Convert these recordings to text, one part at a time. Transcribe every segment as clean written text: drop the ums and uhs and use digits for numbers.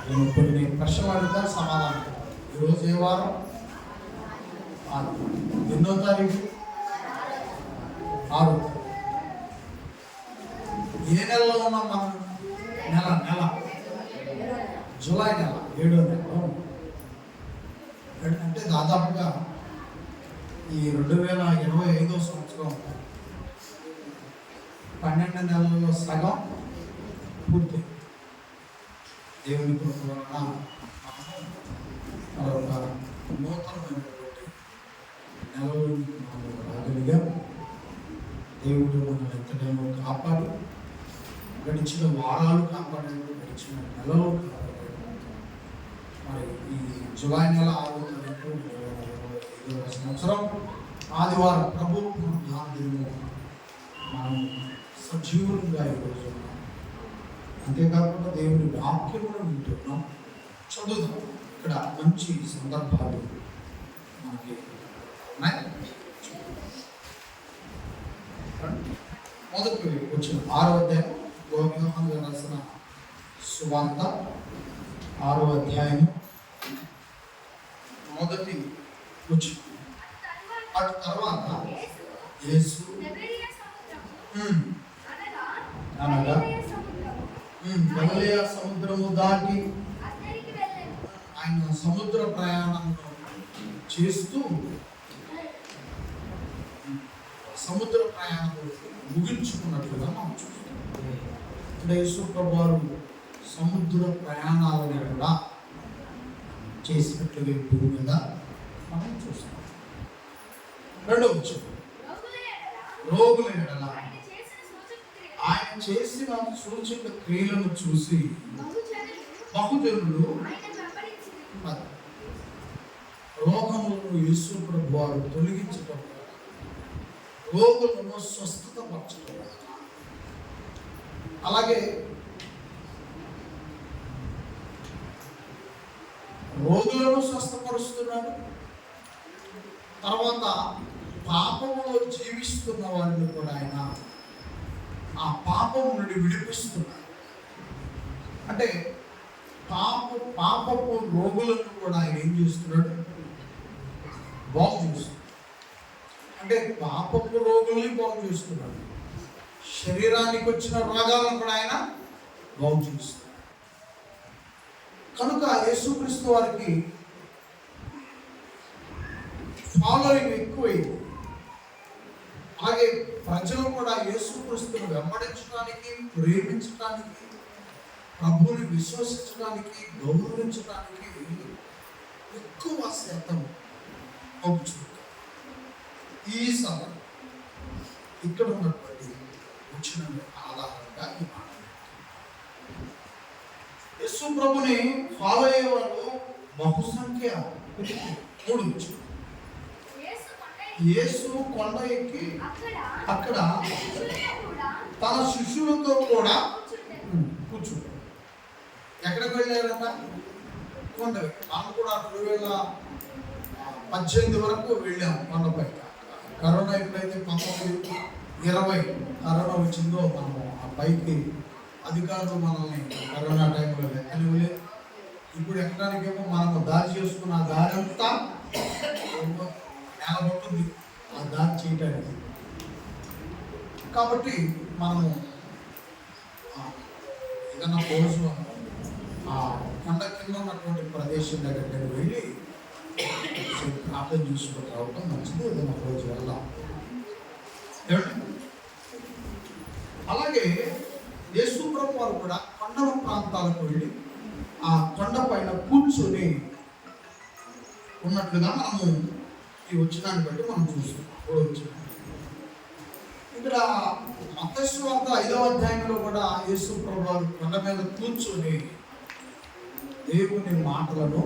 నేను కొన్ని ప్రశ్నలు అడుగుతా సమాధానం. ఈరోజు ఏ వారం? ఎన్నో తారీఖు? 6. ఏ నెలలో ఉన్నాం మనం? నెల జూలై నెల, 7వ నెల. అంటే దాదాపుగా ఈ 2025వ సంవత్సరం 12 నెలల్లో సగం పూర్తి. దేవుని కృప వలన మరొక నూతనమైనటువంటి నెలలోకి మనం రాగలిగాం. దేవుడు మనల్ని ఎంతగానో కాపాడు, గడిచిన వారాలు కాపాడాడు, గడిచిన నెలలు కాపాడాడు. మరి ఈ జూలై నెల 6వ తారీఖు 2025వ సంవత్సరం ఆదివారం ప్రభు దినము మనం సజీవులుగా ఈరోజు ఉన్నాం. అంతేకాకుండా దేవుని వాక్యమును వింటున్నాం. చదువుదాం. ఇక్కడ మంచి సందర్భాలు మనకి ఉన్నాయి. మొదటి వచ్చిన 6వ అధ్యాయం, యోహాను రాసిన సువార్త 6వ అధ్యాయం మొదటి వచ్చిన. అటు తర్వాత యేసు అనగా గలిలయ సముద్రము దాటి ఆయన సముద్ర ప్రయాణం చేస్తూ సముద్ర ప్రయాణం ముగించుకున్నట్లుగా మనం చూస్తాం. అంటే యేసు ప్రభువారు సముద్ర ప్రయాణాలను కూడా చేసినట్లుగా భూమి మీద మనం చూస్తాం. రెండవ వచనం, రోగుల ఎడల ఆయన చేసిన సూచక క్రియలను చూసి బహుజనులు రోగములను యేసు ప్రభువారు తొలగించడం, రోగులను స్వస్థత పరచడం, అలాగే రోగులను స్వస్థపరుస్తున్నాడు. తర్వాత పాపములో జీవిస్తున్న వారిని కూడా ఆయన ఆ పాపం నుండి విడిపిస్తున్నాడు. అంటే పాపపు రోగులను కూడా ఆయన ఏం చేస్తున్నాడు? బాగు చేస్తున్నాడు. అంటే పాపపు రోగుల్ని బాగు చేస్తున్నాడు. శరీరానికి వచ్చిన రోగాలను కూడా ఆయన బాగు చేస్తున్నాడు. కనుక యేసుక్రీస్తు వారికి ఫాలోయింగ్ ఎక్కువైంది. అలాగే ప్రజలు కూడా యేసుక్రీస్తును వెంబడించడానికి, ప్రేమించడానికి, ప్రభువుని విశ్వసించడానికి, గౌరవించడానికి ఎక్కువ శాతం అవుతుంది. ఈ సమయం ఇక్కడ ఉన్నటువంటి వచ్చిన ఆధారంగా ఈ మాట, యేసు ప్రభుని ఫాలో అయ్యేవాళ్ళు బహుసంఖ్య. 3 వచ్చిన యేసు కొండ ఎక్కి అక్కడ తన శిష్యులతో కూడా కూర్చుంటాడు. ఎక్కడికి వెళ్ళారంట? కొండ. మనం కూడా 2018 వరకు వెళ్ళాము కొండపై. కరోనా ఎప్పుడైతే 19-20 కరోనా వచ్చిందో మనము ఆ పైకి అధికారులు మనల్ని కరోనా టైంలో లెక్కనివ్వలేదు. ఇప్పుడు ఎక్కడానికేమో మనము దారి చేసుకున్న ఆ దారి అంతా నేలబడుతుంది, ఆ దారి చేయటానికి. కాబట్టి మనము ఏదన్నా రోజు ఆ కొండ కింద ఉన్నటువంటి ప్రదేశం దగ్గరికి వెళ్ళి ప్రార్థన చూసుకొని రావడం మంచిది. ఏదైనా రోజు వెళ్దాం. అలాగే యేసు ప్రభు వారు కూడా కొండల ప్రాంతాలకు వెళ్ళి ఆ కొండ పైన కూర్చొని ఉన్నట్లుగా మనము ఈ వచ్చినాన్ని బట్టి మనం చూస్తాం. ఇక్కడ మత్తయి సువార్త 5వ అధ్యాయంలో కూడా యేసు ప్రభు వారు కొండ మీద కూర్చొని దేవుని మాటలను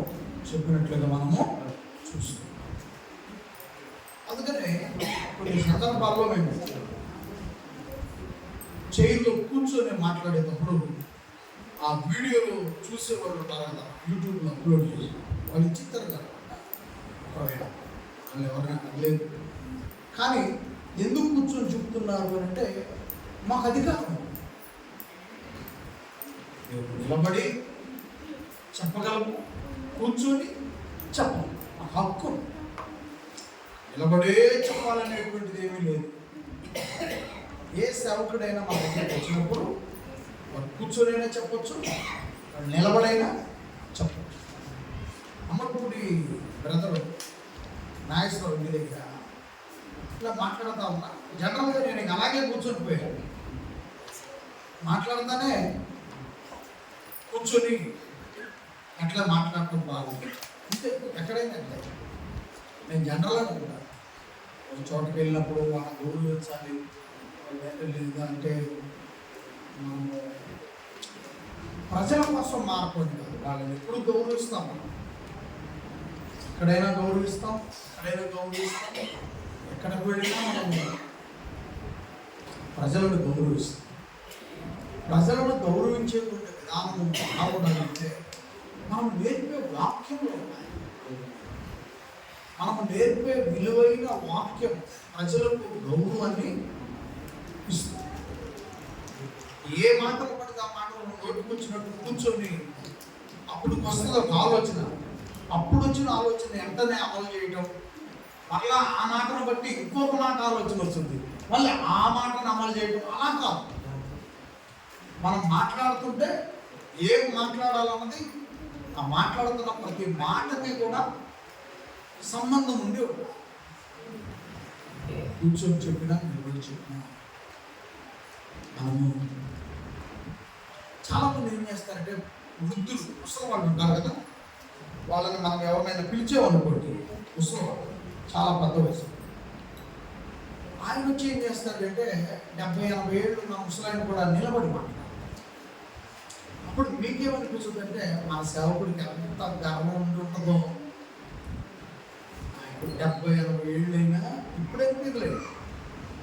చెప్పినట్లుగా మనము చూస్తాం. అందుకనే కొన్ని సందర్భాల్లో మేము చైర్లో కూర్చొని మాట్లాడేటప్పుడు ఆ వీడియోలు చూసేవాళ్ళు ఉంటారు కదా, యూట్యూబ్లో అప్లోడ్ చేసి వాళ్ళు ఇచ్చిస్తారు కదా, ఒకవేళ వాళ్ళు ఎవరైనా లేదు. కానీ ఎందుకు కూర్చొని చూపుతున్నారు అంటే మాకు అధికారం. నిలబడి చెప్పగలము, కూర్చొని చెప్పము. హక్కు. నిలబడే చెప్పాలనేటువంటిది ఏమీ లేదు. ఏ సేవకుడైనా మా దగ్గరికి వచ్చినప్పుడు వాడు కూర్చొనైనా చెప్పొచ్చు, వాడు నిలబడైనా చెప్పచ్చు. అమ్మకుడి బ్రదరు నాగేశ్వరరావు ఇంటి దగ్గర ఇట్లా మాట్లాడుతూ ఉన్నా. జనరల్గా నేను అలాగే కూర్చొని పోయాను. మాట్లాడతానే కూర్చొని అట్లా మాట్లాడటం బాగుంది. అంతే, ఎక్కడైనా అట్లా. నేను జనరల్గా ఉంటాను. ఒక చోటుకి వెళ్ళినప్పుడు వాళ్ళ గౌరవించాలి, లేదు అంటే మనము ప్రజల కోసం మార్పడి కాదు, వాళ్ళని ఎప్పుడు గౌరవిస్తాం. మనం ఎక్కడైనా గౌరవిస్తాం, ఎక్కడికి వెళ్ళినా మనం ప్రజలను గౌరవిస్తాం. ప్రజలను గౌరవించేటువంటి విధానం బాగుండాలంటే మనం నేర్పే వాక్యంలో ఉన్నాయి. మనం నేర్పే విలువైన వాక్యం ప్రజలకు గౌరవాన్ని ఇస్తుంది. ఏ మాటలు పడితే ఆ మాటలు నోటికి వచ్చినట్టు కూర్చొని అప్పుడు వస్తుంది ఒక ఆలోచన, అప్పుడు వచ్చిన ఆలోచన వెంటనే అమలు చేయటం, మళ్ళా ఆ మాటను బట్టి ఇంకొక మాట ఆలోచన వస్తుంది, మళ్ళీ ఆ మాటను అమలు చేయటం. అలా కాదు. మనం మాట్లాడుతుంటే ఏం మాట్లాడాలన్నది ఆ మాట్లాడుతున్న ప్రతి మాటకి కూడా సంబంధం ఉండి కూర్చొని చెప్పినా, నిలబడి చెప్పినా. మనము చాలామంది ఏం చేస్తారంటే వృద్ధులు, ముసలి వాళ్ళు ఉంటారు కదా, వాళ్ళని మనం ఎవరినైనా పిలిచేవాళ్ళుకోండి, ముసలి వాళ్ళు చాలా పెద్ద వయసు, ఆయన వచ్చి ఏం చేస్తాడంటే 70-80 ఏళ్ళు ఉన్న ముసలాయన కూడా నిలబడి మాట్లాడారు. అప్పుడు మీకేమనిపిస్తుందంటే మన సేవకుడికి ఎంత గర్వం ఉంటుందో. 70-80 ఏళ్ళైనా ఇప్పుడు అనిపించలేదు,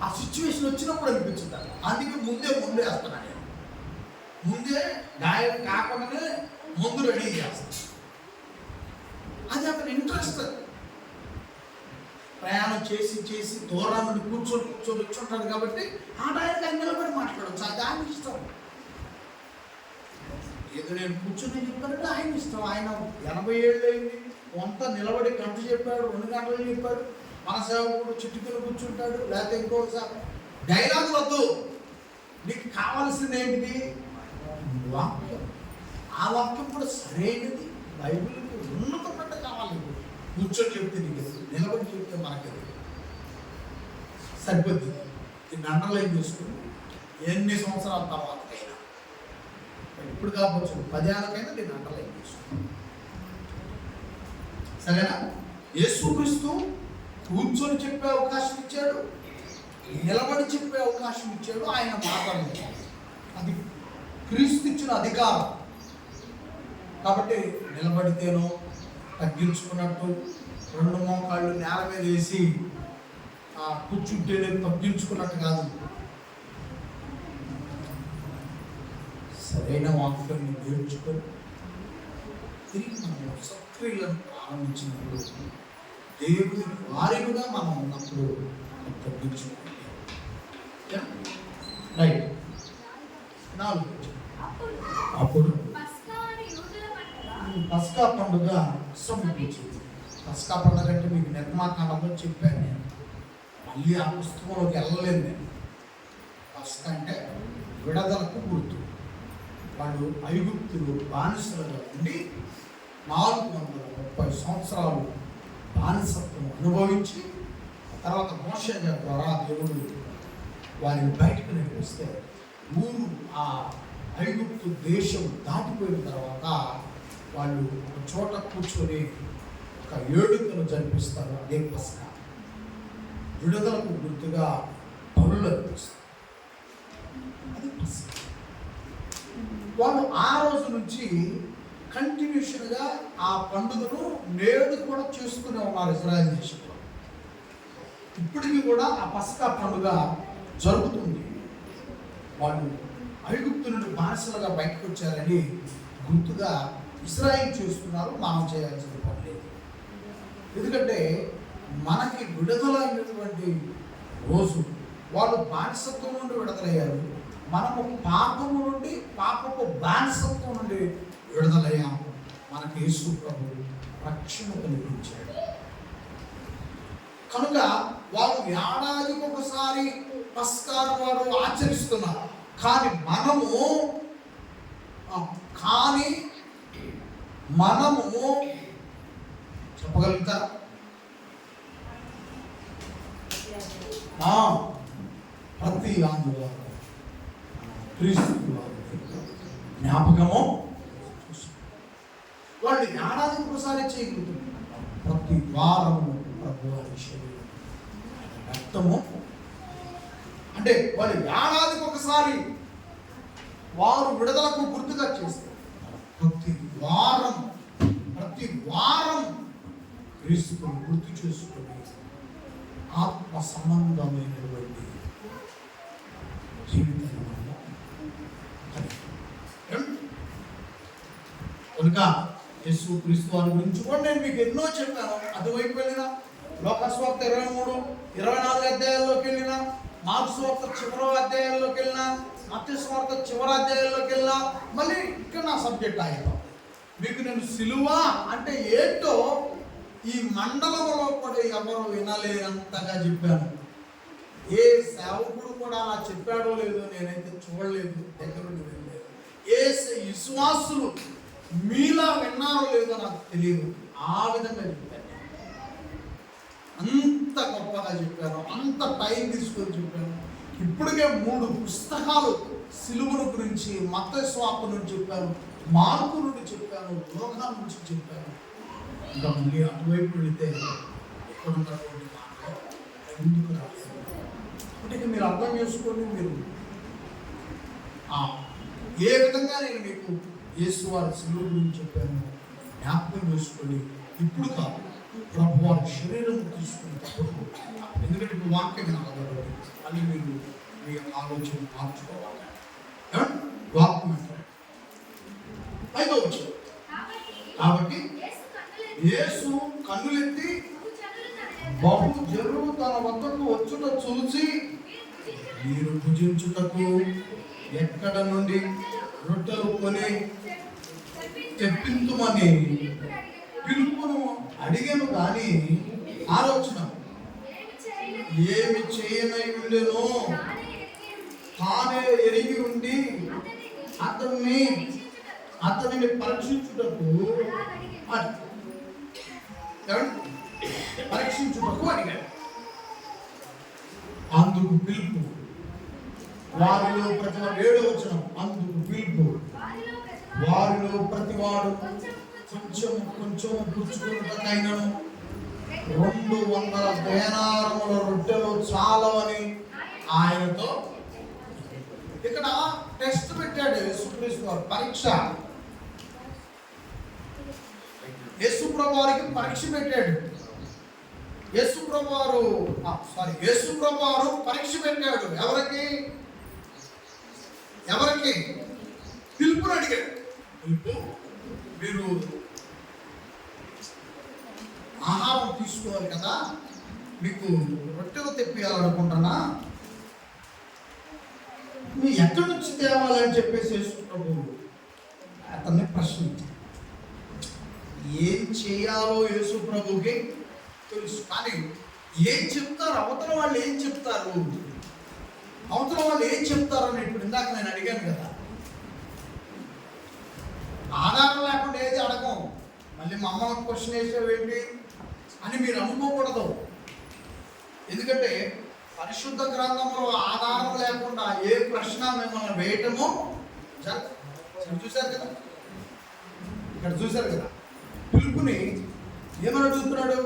ఆ సిచ్యువేషన్ వచ్చినప్పుడు అనిపించుతారు. అందుకే ముందే వేస్తున్నాను. ముందే గాయం కాకుండానే ముందు రెడీ చేస్తాను. అది అతను ఇంట్రెస్ట్. ప్రయాణం చేసి దూరం నుండి కూర్చొని వచ్చుంటాడు కాబట్టి ఆ టైంకి ఆయన నిలబడి మాట్లాడవచ్చు. అది ఆయన ఇష్టం. ఏదో నేను కూర్చొని చెప్పానంటే ఆయన ఇష్టం. ఆయన 80 ఏళ్ళు అయింది, కొంత నిలబడి గంట చెప్పాడు, 2 గంటలు చెప్పాడు. మన సేవకుడు చుట్టుకొని కూర్చుంటాడు, లేకపోతే ఇంకోసారి. డైలాగ్ వద్దు, నీకు కావాల్సింది ఏంటిది? వాక్యం. ఆ వాక్యం కూడా సరైనది, బైబిల్కి ఉన్నతమైన కావాలి. కూర్చొని చెప్తే నీకు, నిలబడి చెప్తే మనకి సరిపోద్ది. దీన్ని అండర్లైన్ చేసుకుని ఎన్ని సంవత్సరాల తర్వాతకైనా, ఇప్పుడు కావచ్చు 10 ఏళ్ళకైనా దీన్ని అండర్లైన్ చేసుకుని. సరేనా? యేసుక్రీస్తు కూర్చొని చెప్పే అవకాశం ఇచ్చాడు, నిలబడి చెప్పే అవకాశం ఇచ్చాడు. ఆయన మాట్లాడారు, అది క్రీస్తు ఇచ్చిన అధికారం. కాబట్టి నిలబడితేనో తగ్గించుకున్నట్టు 2 మోకాళ్ళు నేల మీద వేసి కూర్చుంటేనే తగ్గించుకున్నట్టు కాదు. సరైన వాక్యాన్ని నేర్చుకొని తిరిగి మనం సక్రియలను ప్రారంభించినప్పుడు, దేవుని వారిగా మనం ఉన్నప్పుడు తగ్గించుకోవాలి. రైట్. 4 అప్పుడు పస్కా పండుగ సమీపించింది. పస్కా పండుగ అంటే మీకు నిర్మాకాండంలో చెప్పాను నేను, మళ్ళీ ఆ పుస్తకంలోకి వెళ్ళలేదు నేను. పస్కా అంటే విడుదలకు గుర్తు. వాళ్ళు ఐగుప్తులు బానిసలుగా ఉండి 430 సంవత్సరాలు బానిసత్వం అనుభవించి, తర్వాత మోషే ద్వారా దేవుడు వారిని బయటకు నడిపిస్తే ఊరు ఆ ఐగుప్తు దేశం దాటిపోయిన తర్వాత వాళ్ళు ఒక చోట కూర్చొని ఒక ఏడుకను జరిపిస్తారు. అదే పస్కా. విడుదలకు గుర్తుగా పనులు అనిపిస్తారు. అది పస్కా. వాళ్ళు ఆ రోజు నుంచి కంటిన్యూషన్గా ఆ పండుగను నేడు కూడా చేసుకునే ఉన్నారు ఇజ్రాయెల్ దేశంలో. ఇప్పటికీ కూడా ఆ పస్కా పండుగ జరుగుతుంది. వాళ్ళు ఐగుప్తు నుండి బానిసలుగా బయటకు వచ్చారని గుర్తుగా ఇజ్రాయెల్ చేస్తున్నారు. మనం చేయాల్సిన పని లేదు. ఎందుకంటే మనకి విడుదల అయినటువంటి రోజు, వాళ్ళు బానిసత్వం నుండి విడుదలయ్యారు, మనము పాపము నుండి, పాపపు బానిసత్వం నుండి విడుదలయ్యాము. మనకు యేసు ప్రభు రక్షణ కల్పించాడు. కనుక వారు ఏడాదికి ఒకసారి పస్కాను వారు ఆచరిస్తున్నారు. కానీ మనము చెప్పగలుగుతారా? ప్రతి ఆదివారం క్రీస్తు జ్ఞాపకము వాళ్ళు ఏడాదికి ఒకసారి చేయగలుగుతున్నారు. ప్రతి వారము ప్రభువారి శరీరం రక్తము అంటే వాళ్ళు ఏడాదికి ఒకసారి వారు విడుదలకు గుర్తుగా చేస్తారు. ప్రతి వారం క్రీస్తుని గుర్తు చేసుకుని ఆత్మ సంబంధమైనటువంటి జీవితాన్ని కనుక యేసు క్రీస్తు వారి గురించి కూడా నేను మీకు ఎన్నో చెప్పాను. అటువైపు వెళ్ళినా లోకస్వార్త 23, 24 అధ్యాయాల్లోకి వెళ్ళినా, మార్క్స్ వార్త చివరి అధ్యాయాల్లోకి వెళ్ళినా, మత్తయి స్వార్త చివరి అధ్యాయాల్లోకి వెళ్ళినా, మళ్ళీ ఇక్కడ నా సబ్జెక్ట్ ఆగిపోతాం. మీకు నేను సిలువ అంటే ఏంటో ఈ మండలంలో కూడా ఎవరు వినలేనంతగా చెప్పాను. ఏ సేవకుడు కూడా అలా చెప్పాడో లేదో నేనైతే చూడలేదు, దగ్గర నుండి వినలేదు. ఏ విశ్వాసులు మీలా విన్నారో లేదో నాకు తెలియదు. ఆ విధంగా చెప్పాను. అంత గొప్పగా చెప్పాను, అంత టైం తీసుకొని చెప్పాను. ఇప్పటికే 3 పుస్తకాలు సిలువను గురించి, మత్తయి స్వార్త నుంచి చెప్పాను, మార్కు నుండి చెప్పాను, లోకా నుంచి చెప్పాను. ఇంకా మళ్ళీ అటువైపు వెళితే ఎక్కడున్నటువంటి మాటలో ఎందుకు రాలేదు. అంటే మీరు అర్థం చేసుకోండి. మీరు ఏ విధంగా నేను మీకు యేసు వారి సిలువ గురించి చెప్పాను జ్ఞాపకం చేసుకోండి. ఇప్పుడు కాదు, ప్రభు వారి శరీరం తీసుకునేటప్పుడు. ఎందుకంటే ఇప్పుడు వాక్యం వినాలి, అని మీరు మీ ఆలోచన మార్చుకోవాలి. వాక్యం ఐదో వచ్చారు. కాబట్టి యేసు కన్నులెత్తి బహు జనులు తన వద్దకు వచ్చుట చూసి, మీరు భుజించుటకు ఎక్కడ నుండి రొట్టెలు కొని తెప్పించుమని పిలుపును అడిగాను. కానీ ఆలోచన ఏమి చేయనై ఉండేనో తానే ఎరిగి ఉండి అతనిని పరీక్షించుటకు అడిగాడు. అందుకు పిలుపు వారిలో ప్రతివాడు 7వ వచనం. అందుకు పిలుపు వారిలో ప్రతివాడు కొంచెం పుచ్చుకున్నటైనను 200 దేనారముల రొట్టెలు చాలవని ఆయనతో. ఇక్కడ టెస్ట్ పెట్టాడు యేసుక్రీస్తు వారు, పరీక్ష. యేసుప్రభు వారికి పరీక్ష పెట్టాడు. యేసుప్రభు వారు పరీక్ష పెట్టాడు. ఎవరికి? పిలుపుని అడిగాడు. పిలుపు, మీరు ఆహారం తీసుకోవాలి కదా, మీకు రొట్టెలు తెప్పియాలనుకుంటున్నా, మీరు ఎక్కడి నుంచి తేవాలని చెప్పేసి యేసుప్రభు అతన్ని ప్రశ్నించాడు. ఏం చేయాలో యేసుప్రభుకి తెలుసు. కానీ ఏం చెప్తారు అవతల వాళ్ళు, ఏం చెప్తారు అని ఇప్పుడు ఇందాక నేను అడిగాను కదా. ఆధారం లేకుండా ఏది అడగం. మళ్ళీ మా అమ్మ క్వశ్చన్ వేసేవేంటి అని మీరు అనుకోకూడదు. ఎందుకంటే పరిశుద్ధ గ్రంథంలో ఆధారం లేకుండా ఏ ప్రశ్న మిమ్మల్ని వేయటము చూశారు కదా. ఇక్కడ చూశారు కదా, పిలుపుని ఏమని అడుగుతున్నాడు?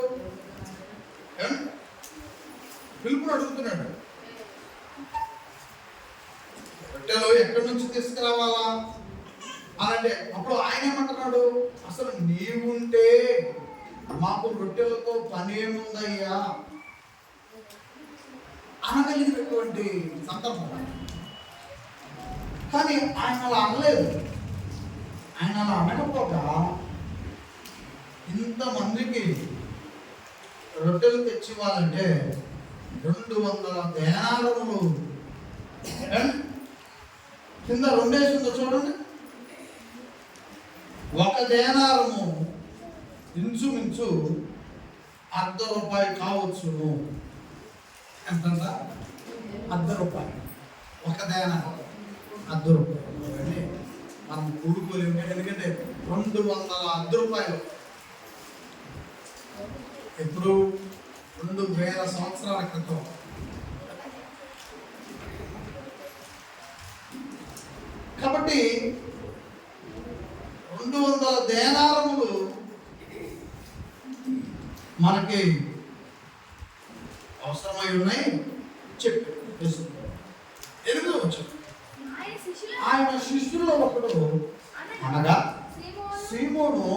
రొట్టెలు ఎక్కడి నుంచి తీసుకురావాలా అని అంటే, అప్పుడు ఆయన ఏమంటున్నాడు? అసలు నీవుంటే మాకు రొట్టెలతో పని ఏముందయ్యా అనగలిగినటువంటి సందర్భం. కానీ ఆయన అలా అనలేదు. ఆయన అలా అనకపోగా ఇంతమందికి రొట్టెలు తెచ్చివ్వాలంటే 200 దేనారములు కింద 2 వేసిందో చూడండి. ఒక దేనారము ఇంచుమించు ₹1/2 కావచ్చును. ఎంత? ₹1/2. ఒక దేనారం ₹1/2. మనం కూడుకోలేము, ఎందుకంటే ₹200 ఎప్పుడు 2000 సంవత్సరాల క్రితం. కాబట్టి 200 దేనారములు మనకి అవసరమై ఉన్నాయి చెప్పు. ఎదుగువచ్చు. ఆయన శిష్యుల్లో ఒకడు అనగా సీమోను,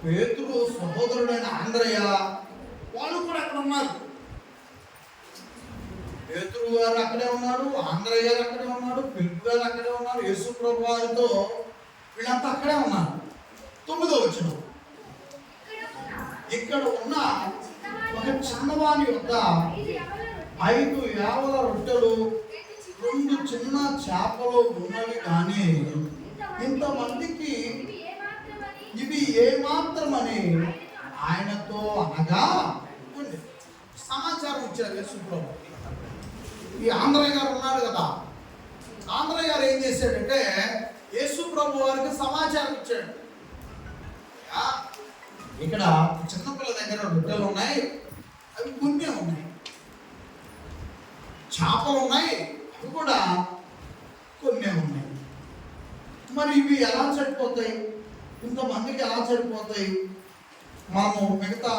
పేతురు సహోదరుడైన ఆంద్రయ, వాళ్ళు కూడా అక్కడ ఉన్నారు. పేతురు గారు అక్కడే ఉన్నాడు, ఆంద్రయ గారు అక్కడే ఉన్నాడు, ఫిలిప్పు గారు అక్కడే ఉన్నారు, యేసు ప్రభు వారితో వీళ్ళంతా అక్కడే ఉన్నారు. 9వ వచనం, ఇక్కడ ఉన్న ఒక చిన్నవాని వద్ద 5 యావల రొట్టెలు 2 చిన్న చేపలు ఉన్నవి, కానీ ఇంతమందికి ఇవి ఏమాత్రమని ఆయనతో అనగా సమాచారం ఇచ్చారు యేసు ప్రభు. ఈ ఆంధ్రయ్య గారు ఉన్నాడు కదా, ఆంధ్రయ్య గారు ఏం చేశాడంటే యేసు ప్రభు వారికి సమాచారం ఇచ్చాడు. ఇక్కడ చిన్నపిల్ల దగ్గర రొట్టెలు ఉన్నాయి, అవి కొన్ని ఉన్నాయి, చేపలు ఉన్నాయి, అవి కూడా కొన్ని ఉన్నాయి. మరి ఇవి ఎలా సరిపోతాయి, ఇంతమందికి ఎలా సరిపోతాయి? మనము మిగతా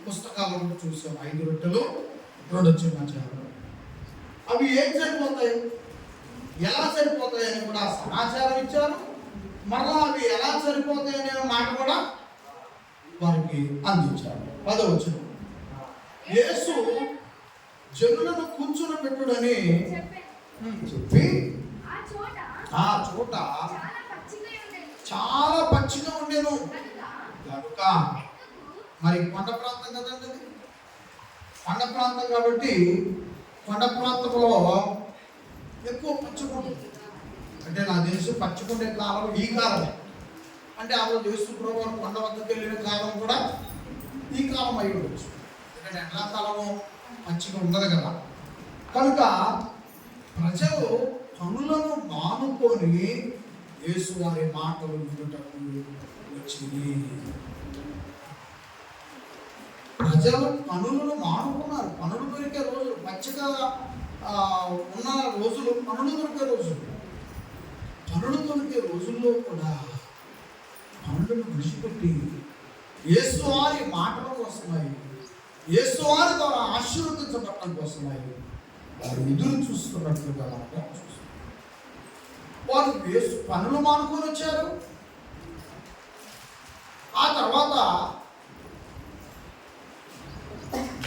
పుస్తకాలను చూసాం, 5 రొట్టెలు 2 చిన్న చేపలు. అవి ఏం సరిపోతాయి, ఎలా సరిపోతాయి అని కూడా సమాచారం ఇచ్చారు. మరలా అవి ఎలా సరిపోతాయి అనే మాట కూడా వారికి అందించారు. 10వ వచనం, యేసు జనులను కూర్చుని పెట్టుడని చెప్పి ఆ చోట చాలా పచ్చిగా ఉండేను కనుక, మరి కొండ ప్రాంతం కదండి, కొండ ప్రాంతం కాబట్టి కొండ ప్రాంతంలో ఎక్కువ పచ్చకుంటుంది. అంటే నా దేశం పచ్చకుండే కాలం ఈ కాలమే. అంటే ఆ రోజు యేసు ప్రభు కొండ వద్దకు వెళ్ళిన కాలం కూడా ఈ కాలం అయి ఉండొచ్చు, ఎందుకంటే ఎండాకాలము మంచిగా ఉండదు కదా. కనుక ప్రజలు పనులను మానుకొని యేసు వారి మాటలు వినుటకు వచ్చింది. ప్రజలు పనులను మానుకున్నారు. పనులు దొరికే రోజులు, పచ్చిగా ఉన్న రోజులు, పనులు దొరికే రోజులు. పనులు దొరికే రోజుల్లో కూడా పనులను విడిచిపెట్టి యేసు వారి మాటల కోసమై, యేసు వారి ద్వారా ఆశీర్వదించబడటం కోసమై వారు ఎదురు చూస్తున్నట్లుగా వారు యేసు పనులు మానుకొని వచ్చారు. ఆ తర్వాత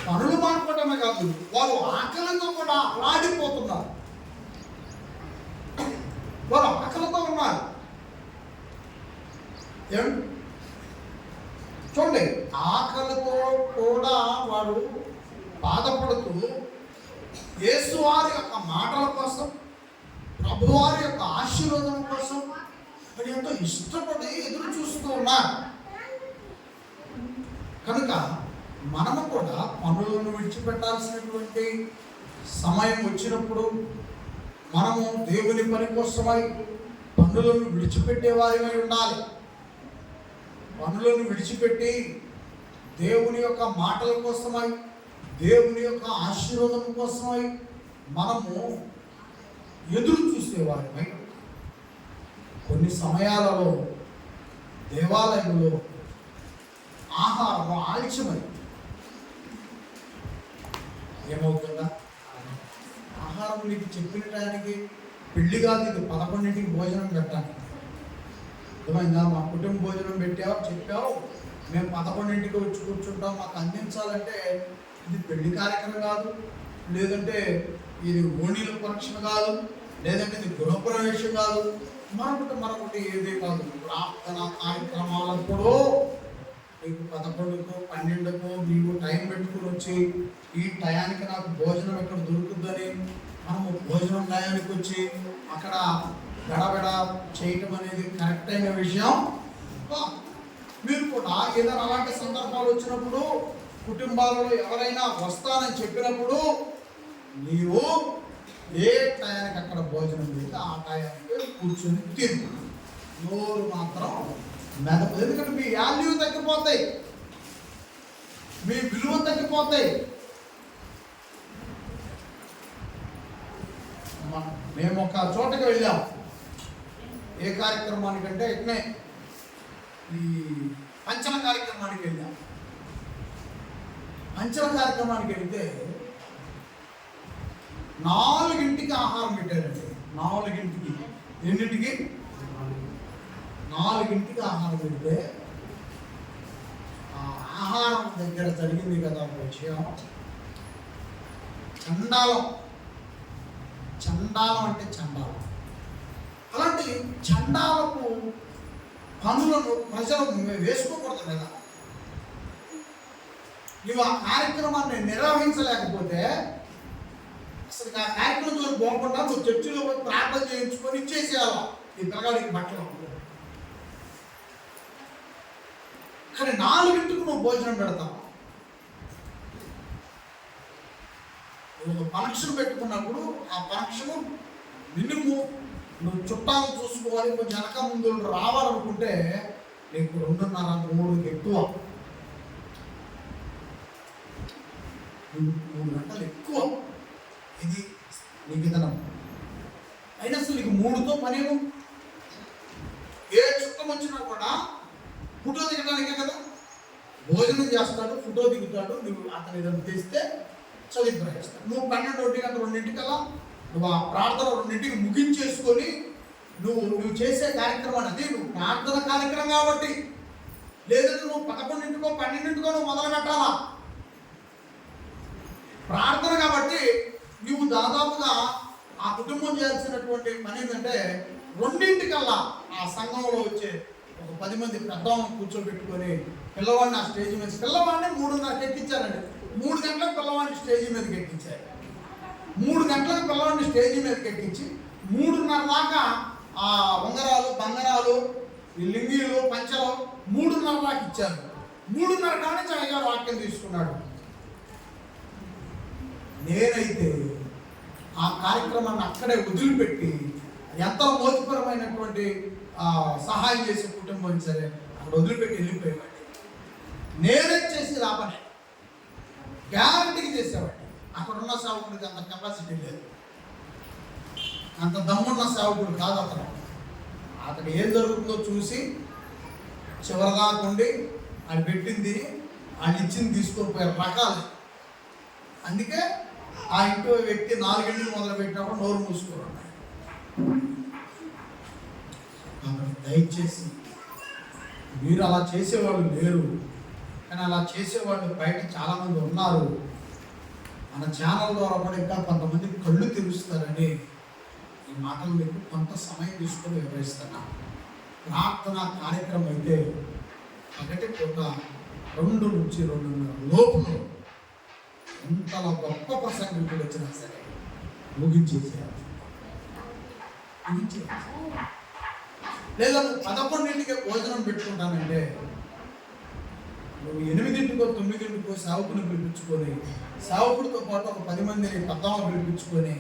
పనులు మానుకోవటమే కాదు, వారు ఆకలితో కూడా అలాడిపోతున్నారు. వారు ఆకలితో ఉన్నారు. చూడండి, ఆకలితో కూడా వారు బాధపడుతూ యేసు వారి యొక్క మాటల కోసం, ప్రభువారి యొక్క ఆశీర్వాదం కోసం మరి ఎంతో ఇష్టపడి ఎదురు చూస్తూ ఉన్నారు. కనుక మనము కూడా పనులను విడిచిపెట్టాల్సినటువంటి సమయం వచ్చినప్పుడు మనము దేవుని పని కోసమై పనులను విడిచిపెట్టే వారిమై ఉండాలి. పనులను విడిచిపెట్టి దేవుని యొక్క మాటల కోసమై, దేవుని యొక్క ఆశీర్వాదం కోసమై మనము ఎదురు చూసేవారిమై. కొన్ని సమయాలలో దేవాలయంలో ఆహారం ఆలస్యమై ఏమవుతుందా, ఆహారం నీకు చెప్పిన టయానికి పెళ్లి కాదు, ఇది 11ంటికి భోజనం పెట్టాలి. ఏమైందా, మా కుటుంబ భోజనం పెట్టావు చెప్పావు, మేము 11ంటికి వచ్చి కూర్చుంటాం, మాకు అందించాలంటే ఇది పెళ్లి కార్యక్రమం కాదు, లేదంటే ఇది ఓణీల పరీక్ష కాదు, లేదంటే ఇది గృహప్రవేశం కాదు, మరొకటి ఏదే కాదు. ప్రార్థన కార్యక్రమాలప్పుడు నీకు 11కో 12కో నీవు టైం పెట్టుకుని వచ్చి ఈ టయానికి నాకు భోజనం ఎక్కడ దొరుకుతుందని మనము భోజనం టయానికి వచ్చి అక్కడ గడబడ చేయటం అనేది కరెక్ట్ అయిన విషయం మీరు కూడా ఏదైనా అలాంటి సందర్భాలు వచ్చినప్పుడు, కుటుంబాలలో ఎవరైనా వస్తానని చెప్పినప్పుడు నీవు ఏ టయానికి అక్కడ భోజనం చేస్తే ఆ టయానికి కూర్చొని తిను. నోరు మాత్రం మెదపదు. ఎందుకంటే మీ వాల్యూ తగ్గిపోతాయి, మీ విలువ తగ్గిపోతాయి. మేము ఒక చోటకి వెళ్ళాం. ఏ కార్యక్రమానికంటే ఇట్నే ఈ పంచల కార్యక్రమానికి వెళ్ళాం. పంచల కార్యక్రమానికి వెళ్తే 4ంటికి ఆహారం పెట్టారండి. 4ంటికి, ఎన్నింటికి? 4ంటికి ఆహారం పెడితే ఆ ఆహారం దగ్గర జరిగింది కదా విషయం. చండాలం అంటే చండాలం. అలాంటి చండాలపు పనులను ప్రజలు వేసుకోకూడదు కదా. నువ్వు ఆ కార్యక్రమాన్ని నిర్వహించలేకపోతే అసలు ఆ కార్యక్రమం పోకుండా నువ్వు చర్చిలో ప్రార్థన చేయించుకొని ఇచ్చేసేయాలా ఈ పిల్లగాడికి బట్టలు. కానీ 4ంటికి నువ్వు భోజనం పెడతావు. నువ్వు ఫంక్షన్ పెట్టుకున్నప్పుడు ఆ ఫంక్షన్ మినిమం నువ్వు చుట్టాలు చూసుకోవాలి, కొంచెం వెనక ముందు రావాలనుకుంటే నీకు 2:30-3 ఎక్కువ, 3 గంటలు ఎక్కువ. ఇది నీ విధానం. అయినా అసలు నీకు 3తో పనేమో. ఏ చుట్టం వచ్చినా కూడా ఫోటో దిగడానికే కదా. భోజనం చేస్తాడు, ఫోటో దిగుతాడు, నువ్వు అతను ఏదైనా తెస్తే చదివిస్తాడు. నువ్వు 12 గంటల 2ంటికల్లా నువ్వు ఆ ప్రార్థన 2ంటికి ముగించేసుకొని నువ్వు చేసే కార్యక్రమాన్ని, అది నువ్వు ప్రార్థన కార్యక్రమం కాబట్టి. లేదంటే నువ్వు 11ంటికో 12ంటికో నువ్వు మొదలు పెట్టాలా ప్రార్థన కాబట్టి. నువ్వు దాదాపుగా ఆ కుటుంబం చేయాల్సినటువంటి పని ఏంటంటే 2ంటికల్లా ఆ సంఘంలో వచ్చే ఒక 10 మంది పెద్దవాళ్ళని కూర్చోబెట్టుకొని పిల్లవాడిని ఆ స్టేజ్ మీద, పిల్లవాడిని 3:30కి ఎక్కించారండి. 3 గంటలకు పిల్లవాడిని స్టేజ్ మీదకి ఎక్కించారు. 3 గంటలకు పిల్లవాడిని స్టేజ్ మీదకి ఎక్కించి 3:30 దాకా ఆ ఉంగరాలు, బంగారాలు, లింగీలు, పంచలు 3:30 దాకా ఇచ్చారు. 3:30 కానీ చక్కగా వాక్యం తీసుకున్నాడు. నేనైతే ఆ కార్యక్రమాన్ని అక్కడే వదిలిపెట్టి ఎంత మోసపరమైనటువంటి సహాయం చేసే కుటుంబం సరే అక్కడ వదిలిపెట్టి వెళ్ళిపోయేవాడిని. నేనే చేసి రాపనే గ్యారంటీకి చేసేవాడిని. అక్కడ ఉన్న సేవకుడికి అంత కెపాసిటీ లేదు, అంత దమ్మున్న సేవకుడు కాదు అతను. అతను ఏం జరుగుతుందో చూసి చివరిదాకుండి ఆయన పెట్టింది ఆయన ఇచ్చింది తీసుకొని పోయే రకాలు. అందుకే ఆ ఇంట్లో వ్యక్తి 4ంటికి మొదలు పెట్టినప్పుడు నోరు మూసుకోవాలి. కాబట్టి దయచేసి మీరు అలా చేసేవాళ్ళు లేరు, కానీ అలా చేసేవాళ్ళు బయట చాలామంది ఉన్నారు. మన ఛానల్ ద్వారా కూడా ఇంకా కొంతమంది కళ్ళు తెరుస్తారని ఈ మాటలు మీకు కొంత సమయం తీసుకొని వివరిస్తున్నా. ప్రార్థన కార్యక్రమం అయితే 1 పూట 2 నుంచి 2:30 లోపులో ఎంతలా గొప్ప ప్రసంగికుడు వచ్చినా సరే ముగించేసేయాలి. లేదా 11ంటికే భోజనం పెట్టుకుంటానంటే నువ్వు 8:00కో 9:00కో సేవకుని పిలిపించుకొని, సేవకుడితో పాటు ఒక 10 మందిని పెద్దవాళ్ళు పిలిపించుకొని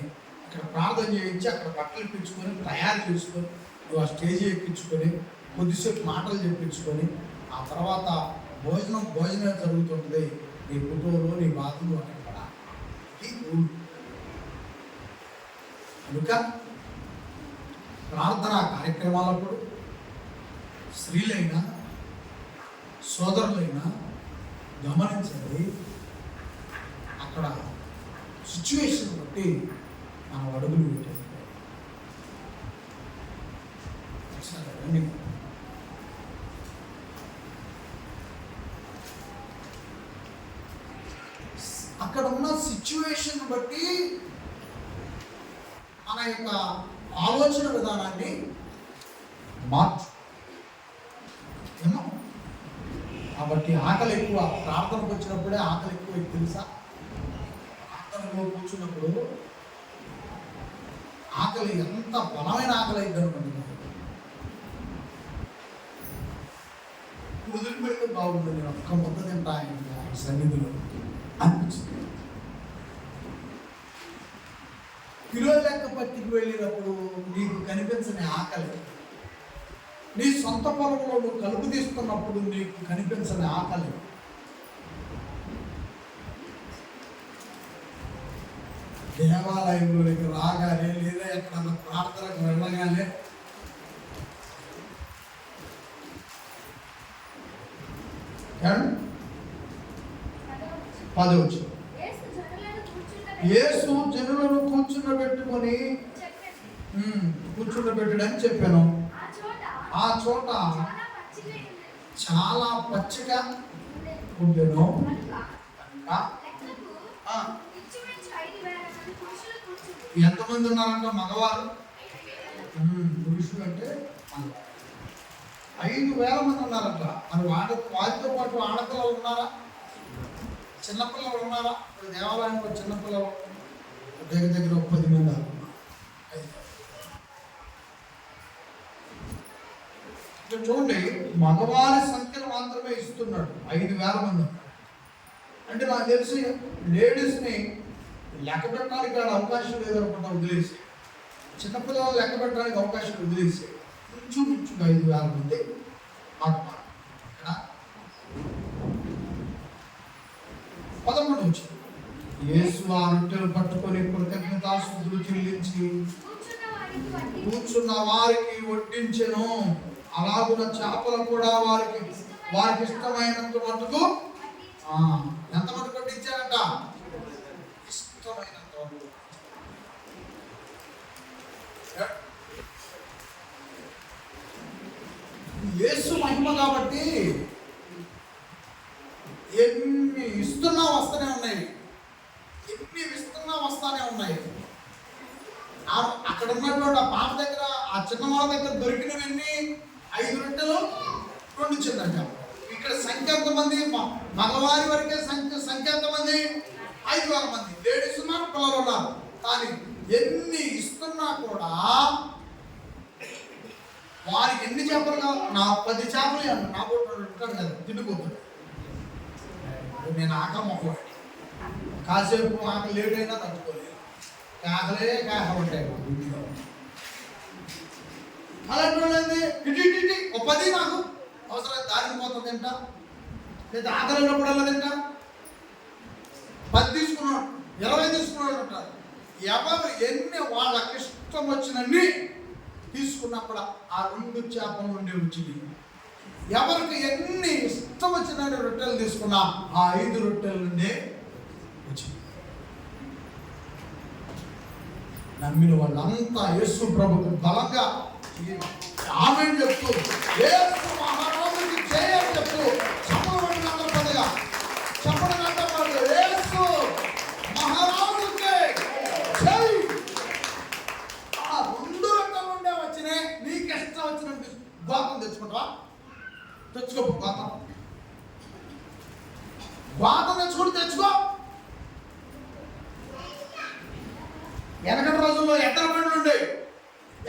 అక్కడ ప్రార్థన చేయించి అక్కడ బట్టలు ఇప్పించుకొని తయారు చేసుకొని నువ్వు ఆ స్టేజ్ ఎక్కించుకొని కొద్దిసేపు మాటలు చెప్పించుకొని ఆ తర్వాత భోజనం జరుగుతుంటుంది. నీ ఫోటోలు, నీ బాతులు అక్కడ కనుక ప్రార్థనా కార్యక్రమాలప్పుడు స్త్రీలైనా సోదరులైనా గమనించండి. అక్కడ సిచ్యువేషన్ బట్టి మనం అడుగులు పెట్టాలి. అక్కడ ఉన్న సిచ్యువేషన్ బట్టి మన యొక్క ఆలోచన విధానాన్ని మార్చు. ఏమో కాబట్టి ఆకలి ఎక్కువ, ప్రార్థనకు వచ్చినప్పుడే ఆకలి ఎక్కువ తెలుసా. ప్రార్థనలో కూర్చున్నప్పుడు ఆకలి ఎంత బలమైన ఆకలి అయితే అనుకోండి. వదిలిపెడితే బాగుంది, నేను ఒక్క ముద్ద తింటా ఆయన సన్నిధిలో అనిపించింది. కిలో లెక్క పట్టికి వెళ్ళినప్పుడు నీకు కనిపించని ఆకలి, నీ సొంత పొలంలో నువ్వు కలుపు తీస్తున్నప్పుడు నీకు కనిపించని ఆకలి, దేవాలయంలోకి రాగానే లేదా ఎక్కడన్నా ప్రార్థనకు వెళ్ళగానే పదవచ్చు యేసు జనులను కూర్చుండబెట్టుకొని కూర్చుండబెట్టడని చెప్పాను. ఆ చోట చాలా పచ్చిగా ఉండేను. ఎంతమంది ఉన్నారంట మగవారు? పురుషులు అంటే 5,000 మంది ఉన్నారంట. మరి వారితో పాటు ఆడపిల్లలు ఉన్నారా? చిన్నపిల్లలు ఉన్నారా? దేవాలయంలో చిన్నపిల్లలు దగ్గర 10 మంది. చూడండి, మగవారి సంఖ్యను మాత్రమే ఇస్తున్నాడు. 5,000 మంది అంటే నాకు తెలిసి లేడీస్ని లెక్క పెట్టడానికి అవకాశం లేదనుకుంటా, వదిలేసి చిన్నపిల్లలు లెక్క పెట్టడానికి అవకాశం వదిలేసి ఇంచుమించు 5,000 మంది మగవారు. 11 నుంచి యేసు ఆ రొట్టెలు పట్టుకొని కృతజ్ఞతాస్తుతులు చెల్లించి కూర్చున్న వారికి వడ్డించెను. అలాగున్న చేపలు కూడా వారికి ఇష్టమైనంత మటుకు ఎంత మటుకు వడ్డించారంట? ఇష్టమైనంత మటుకు. యేసు మహిమ కాబట్టి ఎన్ని ఇస్తున్నా వస్తూనే ఉన్నాయి, ఎన్ని ఇస్తున్నా వస్తానే ఉన్నాయి. అక్కడ ఉన్నటువంటి ఆ పాప దగ్గర, ఆ చిన్నవాళ్ళ దగ్గర దొరికినవన్నీ 5 రొట్టెలు 2 చిన్న చేపలు. ఇక్కడ సంఖ్య ఎంతమంది? మగవారి వరకే సంఖ్య ఎంతమంది? 5,000 మంది. లేడీస్ ఉన్నారు, పిల్లలు ఉన్నారు. కానీ ఎన్ని ఇస్తున్నా కూడా వారికి ఎన్ని చేపలు కావాలి? నా 10 చేపలు నా కూడా ఉంటాడు కదా, తిండిపోతాడు. నేను ఆకలి మొక్కవాడి, కాసేపు ఆకలి లేట్ అయినా తట్టుకోలేదు. కాకలే కాక ఉంటాయి ఇంట్లో. అలాంటి ఇటు 10 నాకు అవసరం, దానికి పోతుంది తింటా, లేదా ఆకలినప్పుడల్లా తింటా. 10 తీసుకున్నాడు, 20 తీసుకున్నాడు అంటారు. ఎవరు ఎన్ని వాళ్ళకి ఇష్టం వచ్చినన్ని తీసుకున్నప్పుడు ఆ 2 చేపలు ఉండే వచ్చింది. ఎవరికి ఎన్ని ఇష్టం వచ్చిన రొట్టెలు తీసుకున్నా ఆ 5 రొట్టెల నుండే వచ్చింది. నమ్మిన వాళ్ళంతా యేసు ప్రభుకు బలంగా ఆమేన్ చెప్తూ, యేసు మహారాజుకి జయం చెప్తూ చెప్పడం పదగా చెప్పడం అంటారు. యేసు మహారాజుకి జై. ఆ 2 రొట్టెల నుండే వచ్చినాయి. నీకు ఇష్టం వచ్చినట్టు గోతం తెచ్చుకుంటావా? తెచ్చుకో, గోతం తెచ్చుకో. వెనకటి రోజుల్లో ఎద్దల బండ్లు ఉండేవి.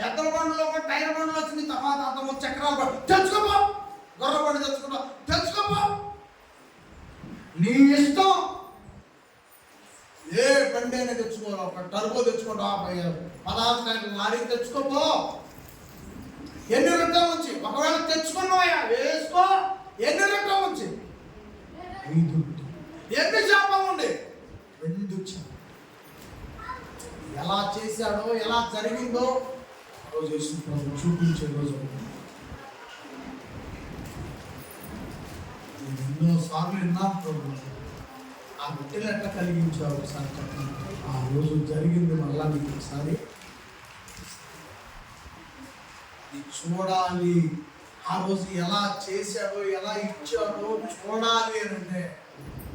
ఎద్దల బండ్లో ఒక టైర్ బండ్లు వచ్చింది. తర్వాత అంత చక్రాల బండి తెచ్చుకోపో, గొర్ర బండి తెచ్చుకోపో. నీ ఇష్టం, ఏ బండి అయినా తెచ్చుకో. ఒక టర్బో తెచ్చుకోండి, 16 లారీ తెచ్చుకోపో. ఎన్ని రొట్టెల నుంచి ఒకవేళ తెచ్చుకున్నావా వేసుకో. ఎన్ని రొట్టెల నుంచి? 5. ఎన్ని చేపలు ఉండే? 2 చేపలు. ఎలా చేశాడో, ఎలా జరిగిందో రోజు చూపించే రోజు. ఎన్నోసార్లు విన్నాం ప్రభు, ఆ రొట్టెలు ఎట్లా కలిగించావు ఒకసారి చెప్పండి. ఆ రోజు జరిగింది మళ్ళా మీకు ఒకసారి చూడాలి. ఆ రోజు ఎలా చేశాడో, ఎలా ఇచ్చాడో చూడాలి అని అంటే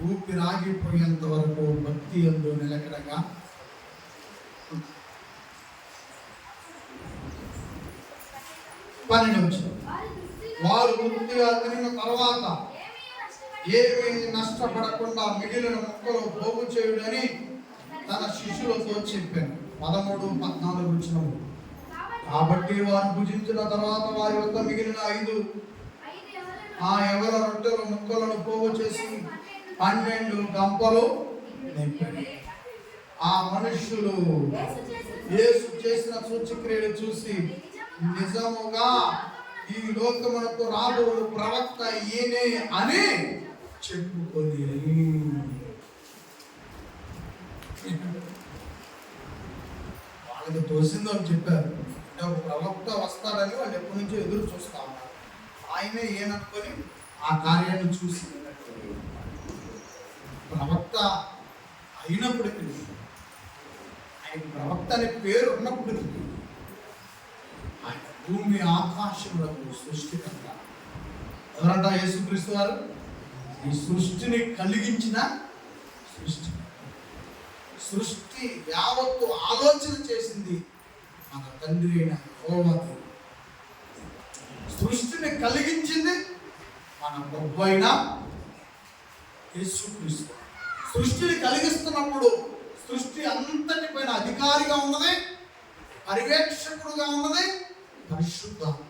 ఊపిరాగిపోయేంత వరకు భక్తి యందు నిలకడగా వారు పూర్తిగా తిరిగిన తర్వాత ఏమీ నష్టపడకుండా మిగిలిన ముక్కలు పోగు చేయుడని తన శిష్యులతో చెప్పాను. 13, 14 వచనములు. కాబట్టి వారు భుజించిన తర్వాత వారి వద్ద మిగిలిన 5 ఆ ఎవర రొట్టెల ముక్కలను పోగు చేసి 12 గంపలు నింపాడు. ఆ మనుషులు యేసు చేసిన సూచక్రియలు చూసి నిజముగా ఈ లోకమునకు రాబో ప్రవక్త ఈయనే అని చెప్పుకొని వాళ్ళకి తోసిందో అని చెప్పారు. ఒక ప్రవక్త వస్తాడని వాళ్ళు ఎప్పటి నుంచో ఎదురు చూస్తా ఉన్నారు. ఆయనే ఏననుకొని ఆ కార్యాన్ని చూసి ప్రవక్త అయినప్పటికీ, ఆయన ప్రవక్త అనే పేరు ఉన్నప్పటికీ, ఆయన భూమి ఆకాశములకు సృష్టికర్త. ఎవరంట? యేసుక్రీస్తు వారు ఈ సృష్టిని కలిగించిన సృష్టి యావత్తు ఆలోచన చేసింది మన తండ్రి అయిన యెహోవా. సృష్టిని కలిగించింది మన ప్రభు అయిన యేసుక్రీస్తు. సృష్టిని కలిగిస్తున్నప్పుడు సృష్టి అంతటి పైన అధికారిగా ఉన్నది, పర్యవేక్షకుడుగా ఉన్నది పరిశుద్ధాత్మ.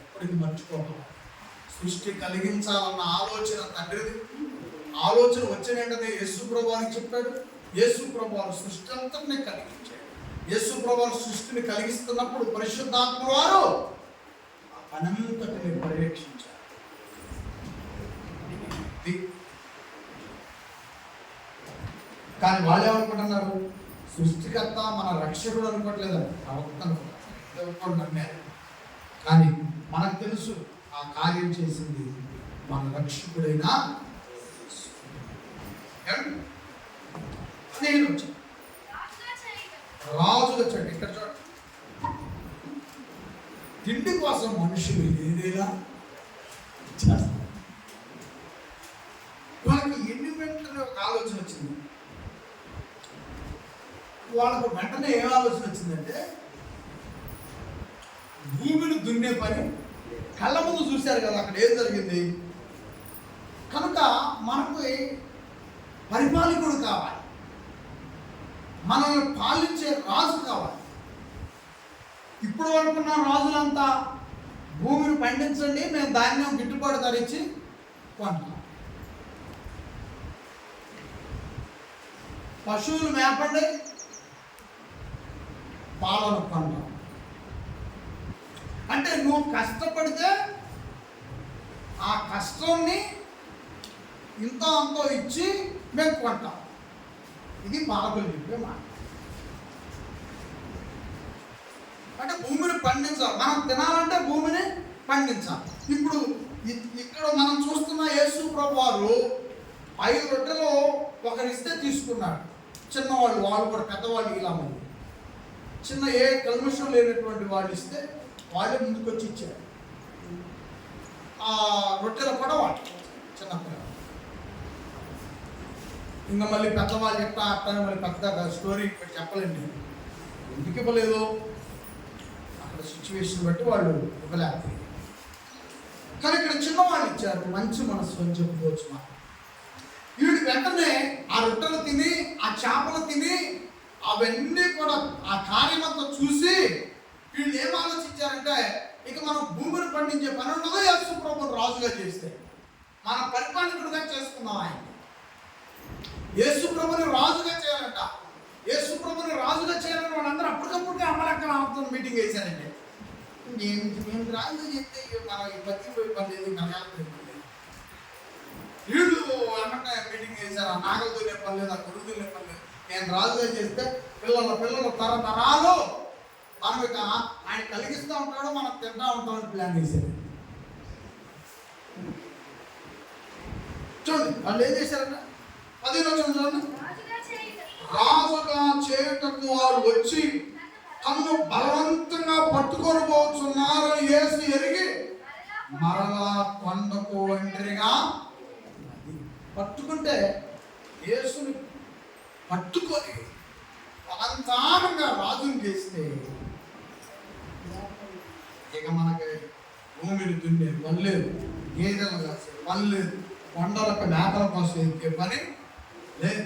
ఎప్పటికీ మర్చిపోవాలి. సృష్టి కలిగించాలన్న ఆలోచన తండ్రిది. ఆలోచన వచ్చిన వెంటనే యేసు ప్రభువుకి చెప్పాడు. యేసు ప్రభువు సృష్టి అంతటిని కలిగించాడు. యేసు ప్రభువు సృష్టిని కలిగిస్తున్నప్పుడు పరిశుద్ధాత్మ వారు ఆ పనంతటిని పర్యవేక్షించారు. కానీ వాళ్ళు ఏమనుకుంటున్నారు? సృష్టికర్త మన రక్షకుడు అనుకోవట్లేదని ప్రవక్త అనుకుంటారు, నమ్మారు. కానీ మనకు తెలుసు ఆ కార్యం చేసింది మన రక్షకుడైన నేను వచ్చాను. రాజుగా చూడండి, ఇక్కడ చూడండి. తిండి కోసం మనుషులు ఏదైనా చేస్తారు. వాళ్ళకి ఎన్ని వెంటనే ఒక ఆలోచన వచ్చింది. వాళ్ళకు వెంటనే ఏం ఆలోచన వచ్చిందంటే, భూమిని దున్నే పని కళ్ళ ముందు చూశారు కదా, అక్కడ ఏం జరిగింది. కనుక మనకు పరిపాలకుడు కావాలి, మనల్ని పాలించే రాజు కావాలి. ఇప్పుడు అనుకున్న రాజులంతా భూమిని పండించండి, మేము ధాన్యం గిట్టుబాటు ధరించి కొంటాం, పశువులు మేపండి, పాలను కొంటాం. అంటే నువ్వు కష్టపడితే ఆ కష్టాన్ని ఇంత అంతో ఇచ్చి మేము కొంటాం. ఇది పాలకులు చెప్పే మాట. అంటే భూమిని పండించాలి, మనం తినాలంటే భూమిని పండించాలి. ఇప్పుడు ఇక్కడ మనం చూస్తున్న యేసు ప్రభు వారు 5 రొట్టెలు ఒకరిస్తే తీసుకున్నాడు. చిన్నవాళ్ళు, వాళ్ళు కూడా పెద్దవాళ్ళు ఇలా ఉంది. చిన్న ఏ కల్మషం లేనటువంటి వాళ్ళు ఇస్తే వాళ్ళే ముందుకు వచ్చి ఇచ్చారు. ఆ రొట్టెలు కూడా వాళ్ళు చిన్నపిల్లలు. ఇంకా మళ్ళీ పెద్దవాళ్ళు చెప్తా అట్లా మళ్ళీ పెద్దగా స్టోరీ ఇక్కడ చెప్పలేండి. ఎందుకు ఇవ్వలేదు, అక్కడ సిచ్యువేషన్ బట్టి వాళ్ళు ఇవ్వలేకపోయారు. కానీ ఇక్కడ చిన్నవాళ్ళు ఇచ్చారు, మంచి మనసు అని చెప్పుకోవచ్చు. మనం వీడు వెంటనే ఆ రొట్టెలు తిని, ఆ చేపలు తిని, అవన్నీ కూడా ఆ కార్యమంతా చూసి వీళ్ళు ఏం ఆలోచించారంటే, ఇక మనం భూమిని పండించే పని ఉండదు, యేసు ప్రభువుని రాజుగా చేస్తే మన పరిపాలకుడుగా చేసుకుందాం. ఆయన యేసు ప్రభుని రాజుగా చేయాలంట. యేసు ప్రభుని రాజుగా చేయాలని వాళ్ళందరూ అప్పటికప్పుడుగా అమలక్కన ఆపుతున్న మీటింగ్ వేశారండి. మేము రాజుగా చెప్తే మనం ఈ పత్తి పోయి పని మనకి వీళ్ళు అన్నట్టు మీటింగ్ వేశారు. ఆ నాగలతో పని లేదు, ఆ గురువుతో పని లేదు. నేను రాజుగా చేస్తే పిల్లల తరతరాలు మనం ఇక ఆయన కలిగిస్తూ ఉంటాడు, మనం తింటా ఉంటామని ప్లాన్ చేశారు. చూడండి వాళ్ళు ఏం చేశారంట, 10వ వచనం చూడండి. రాజుగా చేయుటకు వారు వచ్చి తన్ను బలవంతంగా పట్టుకొని పోతున్నారు యేసు ఎరిగి మరలా కొండకు ఒంటరిగా. పట్టుకుంటే యేసుని పట్టుకొని బలవంతంగా రాజుని చేస్తే ఇక మనకి భూమిని దున్నే పని లేదు, గేదెలు కాసే పని లేదు, కొండలకు మేకల కోసం ఎక్కే పని లేదు.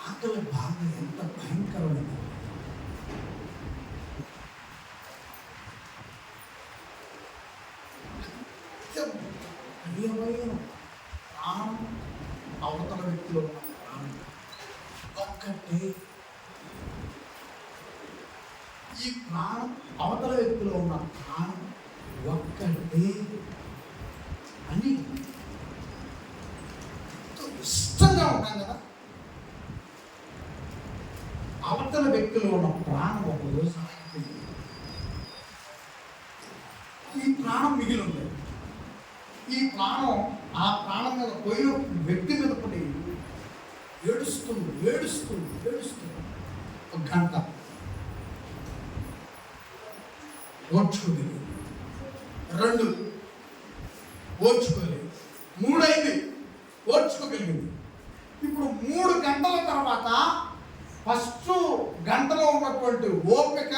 ఆకలి బాధ ఎంత భయంకరమైంది. ప్రియమైన ప్రాణం అవతల వ్యక్తిలో ఉన్న ప్రాణం ఒక్కటే. ఈ ప్రాణం అవతల వ్యక్తిలో ఉన్న ప్రాణం ఒక్కటే అని ఇష్టంగా ఉంటాం కదా. అవతల వ్యక్తిలో ఉన్న ప్రాణం ఒకరోజు ఆగిపోయింది. ఈ ప్రాణం మిగిలి ఉంది. ఈ ప్రాణం ఆ ప్రాణం మీద పోయిన వ్యక్తి మీద పడి ఏడుస్తూ ఏడుస్తూ ఏడుస్తూ ఒక గంట ఓర్చుకోలేదు, 2 ఓర్చుకోలేదు, 3 అయింది, ఓర్చుకోగలిగింది. ఇప్పుడు 3 గంటల తర్వాత ఫస్ట్ గంటలో ఉన్నటువంటి ఓపిక,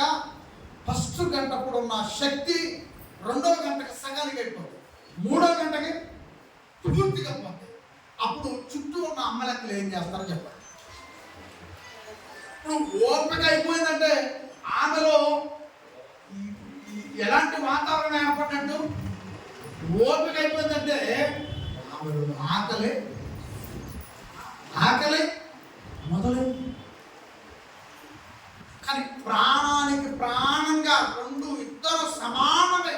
ఫస్ట్ గంటప్పుడు ఉన్న శక్తి 2వ గంటకి సగానికి అయిపోతుంది, 3వ గంటకి పూర్తిగా పోతుంది. అప్పుడు చుట్టూ ఉన్న అమ్మలెక్కలు ఏం చేస్తారో చెప్పండి. ఇప్పుడు ఓపిక అయిపోయిందంటే ఆమెలో ఎలాంటి వాతావరణం ఏర్పడినట్టు? ఓపిక అయిపోయిందంటే ఆమెలో ఆకలి మొదలైంది. కానీ ప్రాణానికి ప్రాణంగా ఇద్దరు సమానమే,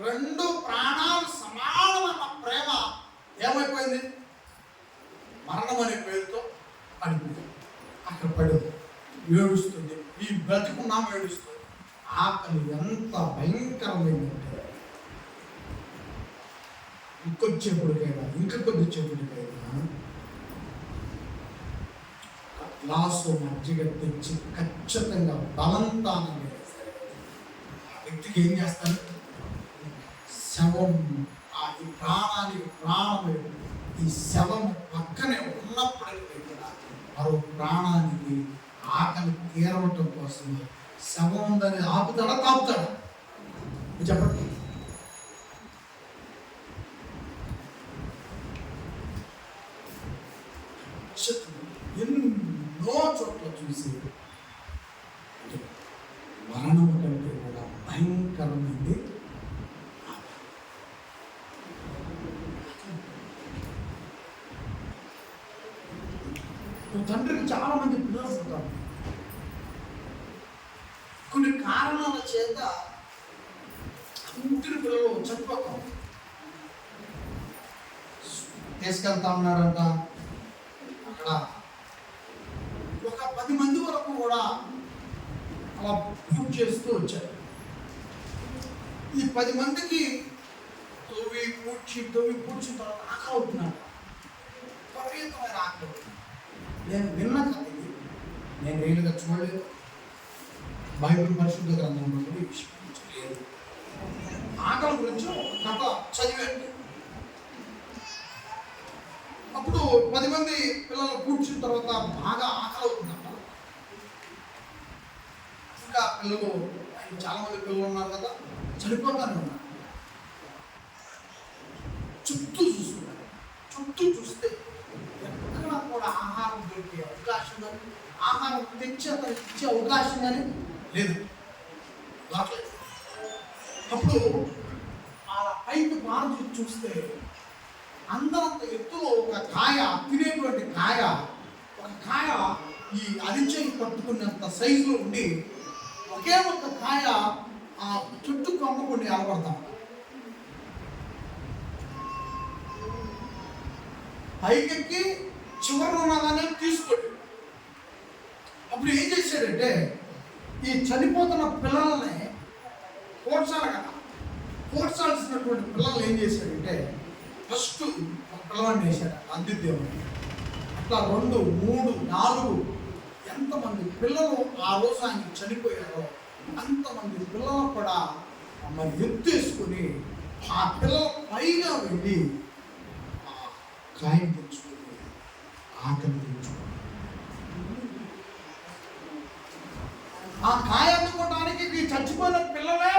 2 ప్రాణాలు సమానమైన ప్రేమ ఏమైపోయింది? మరణం అనే పేరుతో పడిపోయింది. అక్కడ పడి ఏడుస్తుంది. ఈ బ్రతికున్నాం ఏడుస్తుంది. ఆకలి ఎంత భయంకరమైందంటే ఇంకొచ్చేప్పటికైనా ఇంకా కొద్దిసేపటికైనా గ్లాసు మజ్జిగ తెచ్చి ఖచ్చితంగా బలంతానం ఆ వ్యక్తికి ఏం చేస్తారు? శవం, ఈ ప్రాణానికి ప్రాణం ఈ శవం పక్కనే ఉన్నప్పటికీ కూడా మరో ప్రాణానికి ఆకలి తీరవటం కోసం శవం ఉందని ఆపుతాడా తాపుతాడా? చెప్పండి. ఎన్నో చోట్ల చూసి మరణం కంటే కూడా భయంకరమైంది. తండ్రికి చాలా మంది పిల్లలు ఉంటారు. కొన్ని కారణాల చేత ఇంటిని పిల్లలు చనిపోతాం. తీసుకెళ్తా ఉన్నారంట. అక్కడ ఒక 10 మంది వరకు కూడా అలా పూజ చేస్తూ వచ్చారు. ఈ 10 మందికి తవ్వి పూడ్చిన తర్వాత ఆకలి అవుతున్నాడు. విపరీతమైన ఆకలి. నేను విన్న కథ ఇది, నేను రియల్గా చూడలేదు. బైబిల్ పరిశుద్ధ గ్రంథంలో కూడా ఈ విషయం లేదు. ఆకలి గురించి ఒక కథ చదివాను. అప్పుడు 10 మంది పిల్లలు కూర్చున్న తర్వాత బాగా ఆకలి అవుతుందంట. ఇంకా పిల్లలు, చాలా మంది పిల్లలు ఉన్నారు కదా, చనిపోతానే ఉన్నారు. చుట్టూ చూస్తున్నారు. చుట్టూ చూస్తే ఎక్కడ కూడా ఆహారం దొరికే అవకాశం కానీ, ఆహారం తెచ్చి అతను ఇచ్చే అవకాశం కానీ లేదు. అప్పుడు ఆ పైకి బాగా చూస్తే అందరంత ఎత్తులో ఒక కాయ, తినేటువంటి కాయ, ఒక కాయ ఈ అరిచేయి పట్టుకున్నంత సైజులో ఉండి ఒకే ఒక కాయ ఆ చుట్టూ కొమ్మకుండా ఏర్పడతాం. పైకెక్కి చివరిలో ఉన్నదాన్ని తీసుకోండి. అప్పుడు ఏం చేశాడంటే ఈ చనిపోతున్న పిల్లల్ని పోడ్చాలి కదా, పోడ్చాల్సినటువంటి పిల్లలు ఏం చేశాడంటే ఫస్ట్ ఒక పిల్లవాడిని వేశాడు అందిద్దేవాడు. అట్లా 2, 3, 4 ఎంతమంది పిల్లలు ఆ రోజు ఆయన చనిపోయారో అంతమంది పిల్లలు కూడా మరి ఎత్తేసుకుని ఆ పిల్లల పైగా వెళ్ళి ఆ కాయం తెచ్చుకొని ఆకలి తెచ్చుకొని ఆ కాయ అందుకోవడానికి ఈ చచ్చిపోయిన పిల్లలే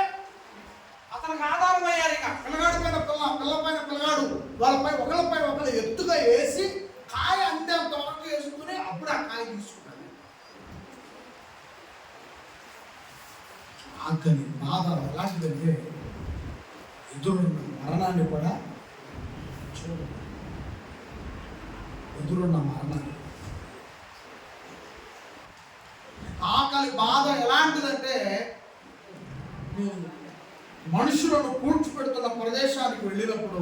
అతనికి ఆధారమయ్యారు. ఇక పిల్లగాడి పైన పిల్ల పైన పిల్లగాడు, వాళ్ళపై ఒకళ్ళపై ఒకళ్ళు ఎత్తుగా వేసి కాయ అంతేంత వరకు వేసుకుని అప్పుడు ఆ కాయ తీసుకున్నాడు. ఆకలి బాధ ఎలాంటిదంటే ఎదురున్న మరణాన్ని కూడా వస్తున్న మరణాన్ని. ఆకలి బాధ ఎలాంటిదంటే, మనుషులను పూడ్చిపెడుతున్న ప్రదేశానికి వెళ్ళినప్పుడు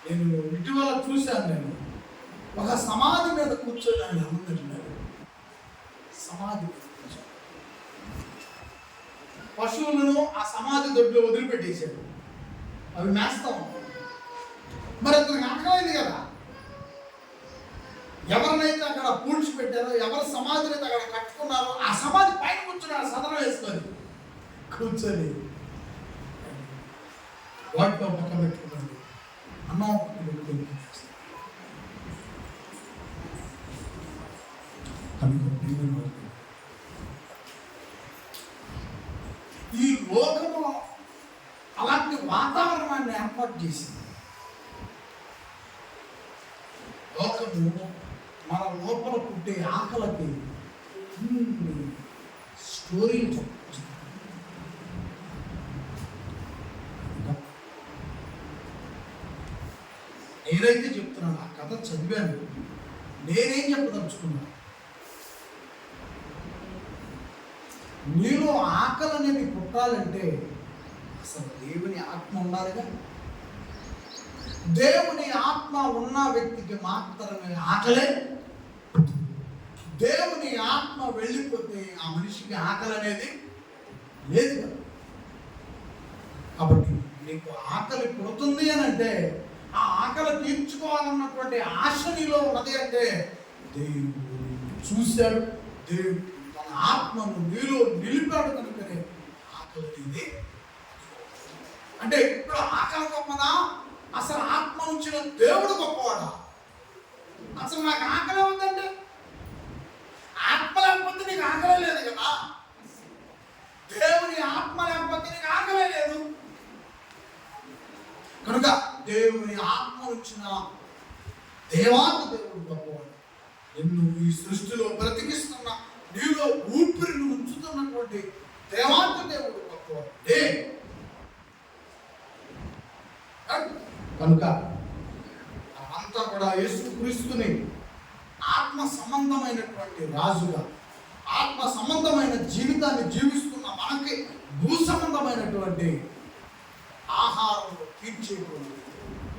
నేను ఇటీవల చూశాను. నేను ఒక సమాధి మీద కూర్చొని ఆయన అమ్ముతున్నాడు. సమాధి పశువులను ఆ సమాధి దొడ్లో వదిలిపెట్టేశాడు. అవి మేస్తాం. మరి అతనికి ఆకలేదు కదా. ఎవరినైతే అక్కడ పూడ్చిపెట్టారో, ఎవరి సమాధిని అయితే అక్కడ కట్టుకున్నారో, ఆ సమాధి పైన కూర్చున్నాడు. సదనం వేసుకొని కూర్చొని వాటిలో పక్కన పెట్టుకున్నాడు. అన్నం పక్కన పెట్టుకుని ఈ లోకము అలాంటి వాతావరణాన్ని ఏర్పాటు చేసింది. లోకము మన లోపల పుట్టే ఆకలికి స్టోరీ నేనైతే చెప్తున్నాను. ఆ కథ చదివాను. నేనేం చెప్పదలుచుకున్నాను, నీలో ఆకలి అనేది పుట్టాలంటే అసలు దేవుని ఆత్మ ఉండాలిగా. దేవుని ఆత్మ ఉన్న వ్యక్తికి మాత్రమే ఆకలే. దేవుని ఆత్మ వెళ్ళిపోతే ఆ మనిషికి ఆకలి అనేది లేదు కదా. కాబట్టి నీకు ఆకలి పుడుతుంది అని అంటే, ఆ ఆకలి తీర్చుకోవాలన్నటువంటి ఆశ నీలో ఉన్నది అంటే, దేవుడు చూశాడు, దేవుడు తన ఆత్మను నీలో నిలిపాడు కనుకనే ఆకలి అనేది. అంటే ఇప్పుడు ఆకలి గొప్పదా, అసలు ఆత్మ ఉంచిన దేవుడు గొప్పవాడా? అసలు నాకు ఆకలి ఉందంటే, ఆత్మ లేకపోతే నీకు ఆకలే లేదు కదా. దేవుని ఆత్మ లేకపోతే నీకు ఆకలే లేదు. కనుక దేవుని ఆత్మ వచ్చిన దేవాతి దేవుడు గొప్పవాడు. నిన్ను ఈ సృష్టిలో బ్రతికిస్తున్న, నీలో ఊపిరిని ఉంచుతున్నటువంటి దేవాతి దేవుడు గొప్పవాడు. కనుక అంతా కూడా యేసుక్రీస్తుని ఆత్మ సంబంధమైనటువంటి రాజుగా, ఆత్మ సంబంధమైన జీవితాన్ని జీవిస్తున్న మనకి భూ సంబంధమైనటువంటి ఆహారం తీర్చేటువంటి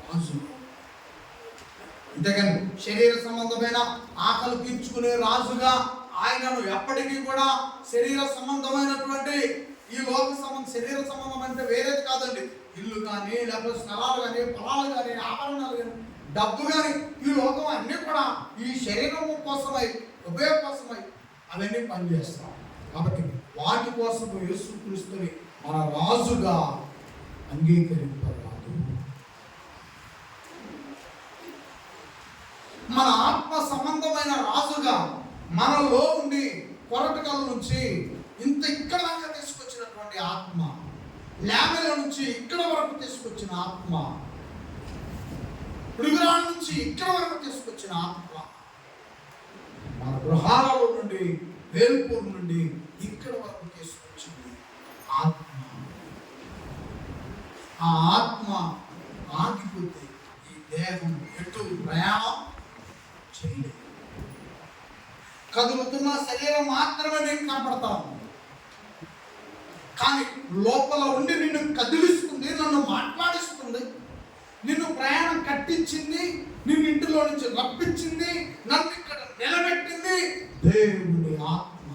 రాజు. అంతేగాని శరీర సంబంధమైన ఆకలి తీర్చుకునే రాజుగా ఆయనను ఎప్పటికీ కూడా శరీర సంబంధమైనటువంటి ఈ లోక సంబంధం, శరీర సంబంధం అంటే వేరేది కాదండి. ఇల్లు కానీ, లేకపోతే స్థలాలు కానీ, పొలాలు కానీ, ఆభరణాలు కానీ, డబ్బు కానీ, ఈ లోకం అన్నీ కూడా ఈ శరీరం కోసమై, ఉపయోగ కోసమై అవన్నీ పనిచేస్తాం. కాబట్టి వాటి కోసం యేసుక్రీస్తుని మన రాజుగా అంగీకరింపరాదు. మన ఆత్మ సంబంధమైన రాజుగా మనలో ఉండి కొరటకల నుంచి ఇంత ఇక్కడ దాకా తీసుకొచ్చినటువంటి ఆత్మ, లేమల నుంచి ఇక్కడ వరకు తీసుకొచ్చిన ఆత్మ, పిడుగురాల నుంచి ఇక్కడ వరకు తీసుకొచ్చిన ఆత్మ, మన గృహాలలో నుండి, వేల్పూర్ నుండి ఇక్కడ వరకు తీసుకొచ్చింది ఆత్మ. ఆ ఆత్మ ఆగిపోతే ఈ దేహం ఎటు ప్రయాణం చేయలేదు. కదులుతున్న శరీరం మాత్రమే నీకు కనపడతాను, కానీ లోపల ఉండి నిన్ను కదిలిస్తుంది, నన్ను మాట్లాడిస్తుంది, నిన్ను ప్రయాణం కట్టించింది, నిన్ను ఇంటిలో నుంచి రప్పించింది, నన్ను ఇక్కడ నిలబెట్టింది దేవుని ఆత్మ.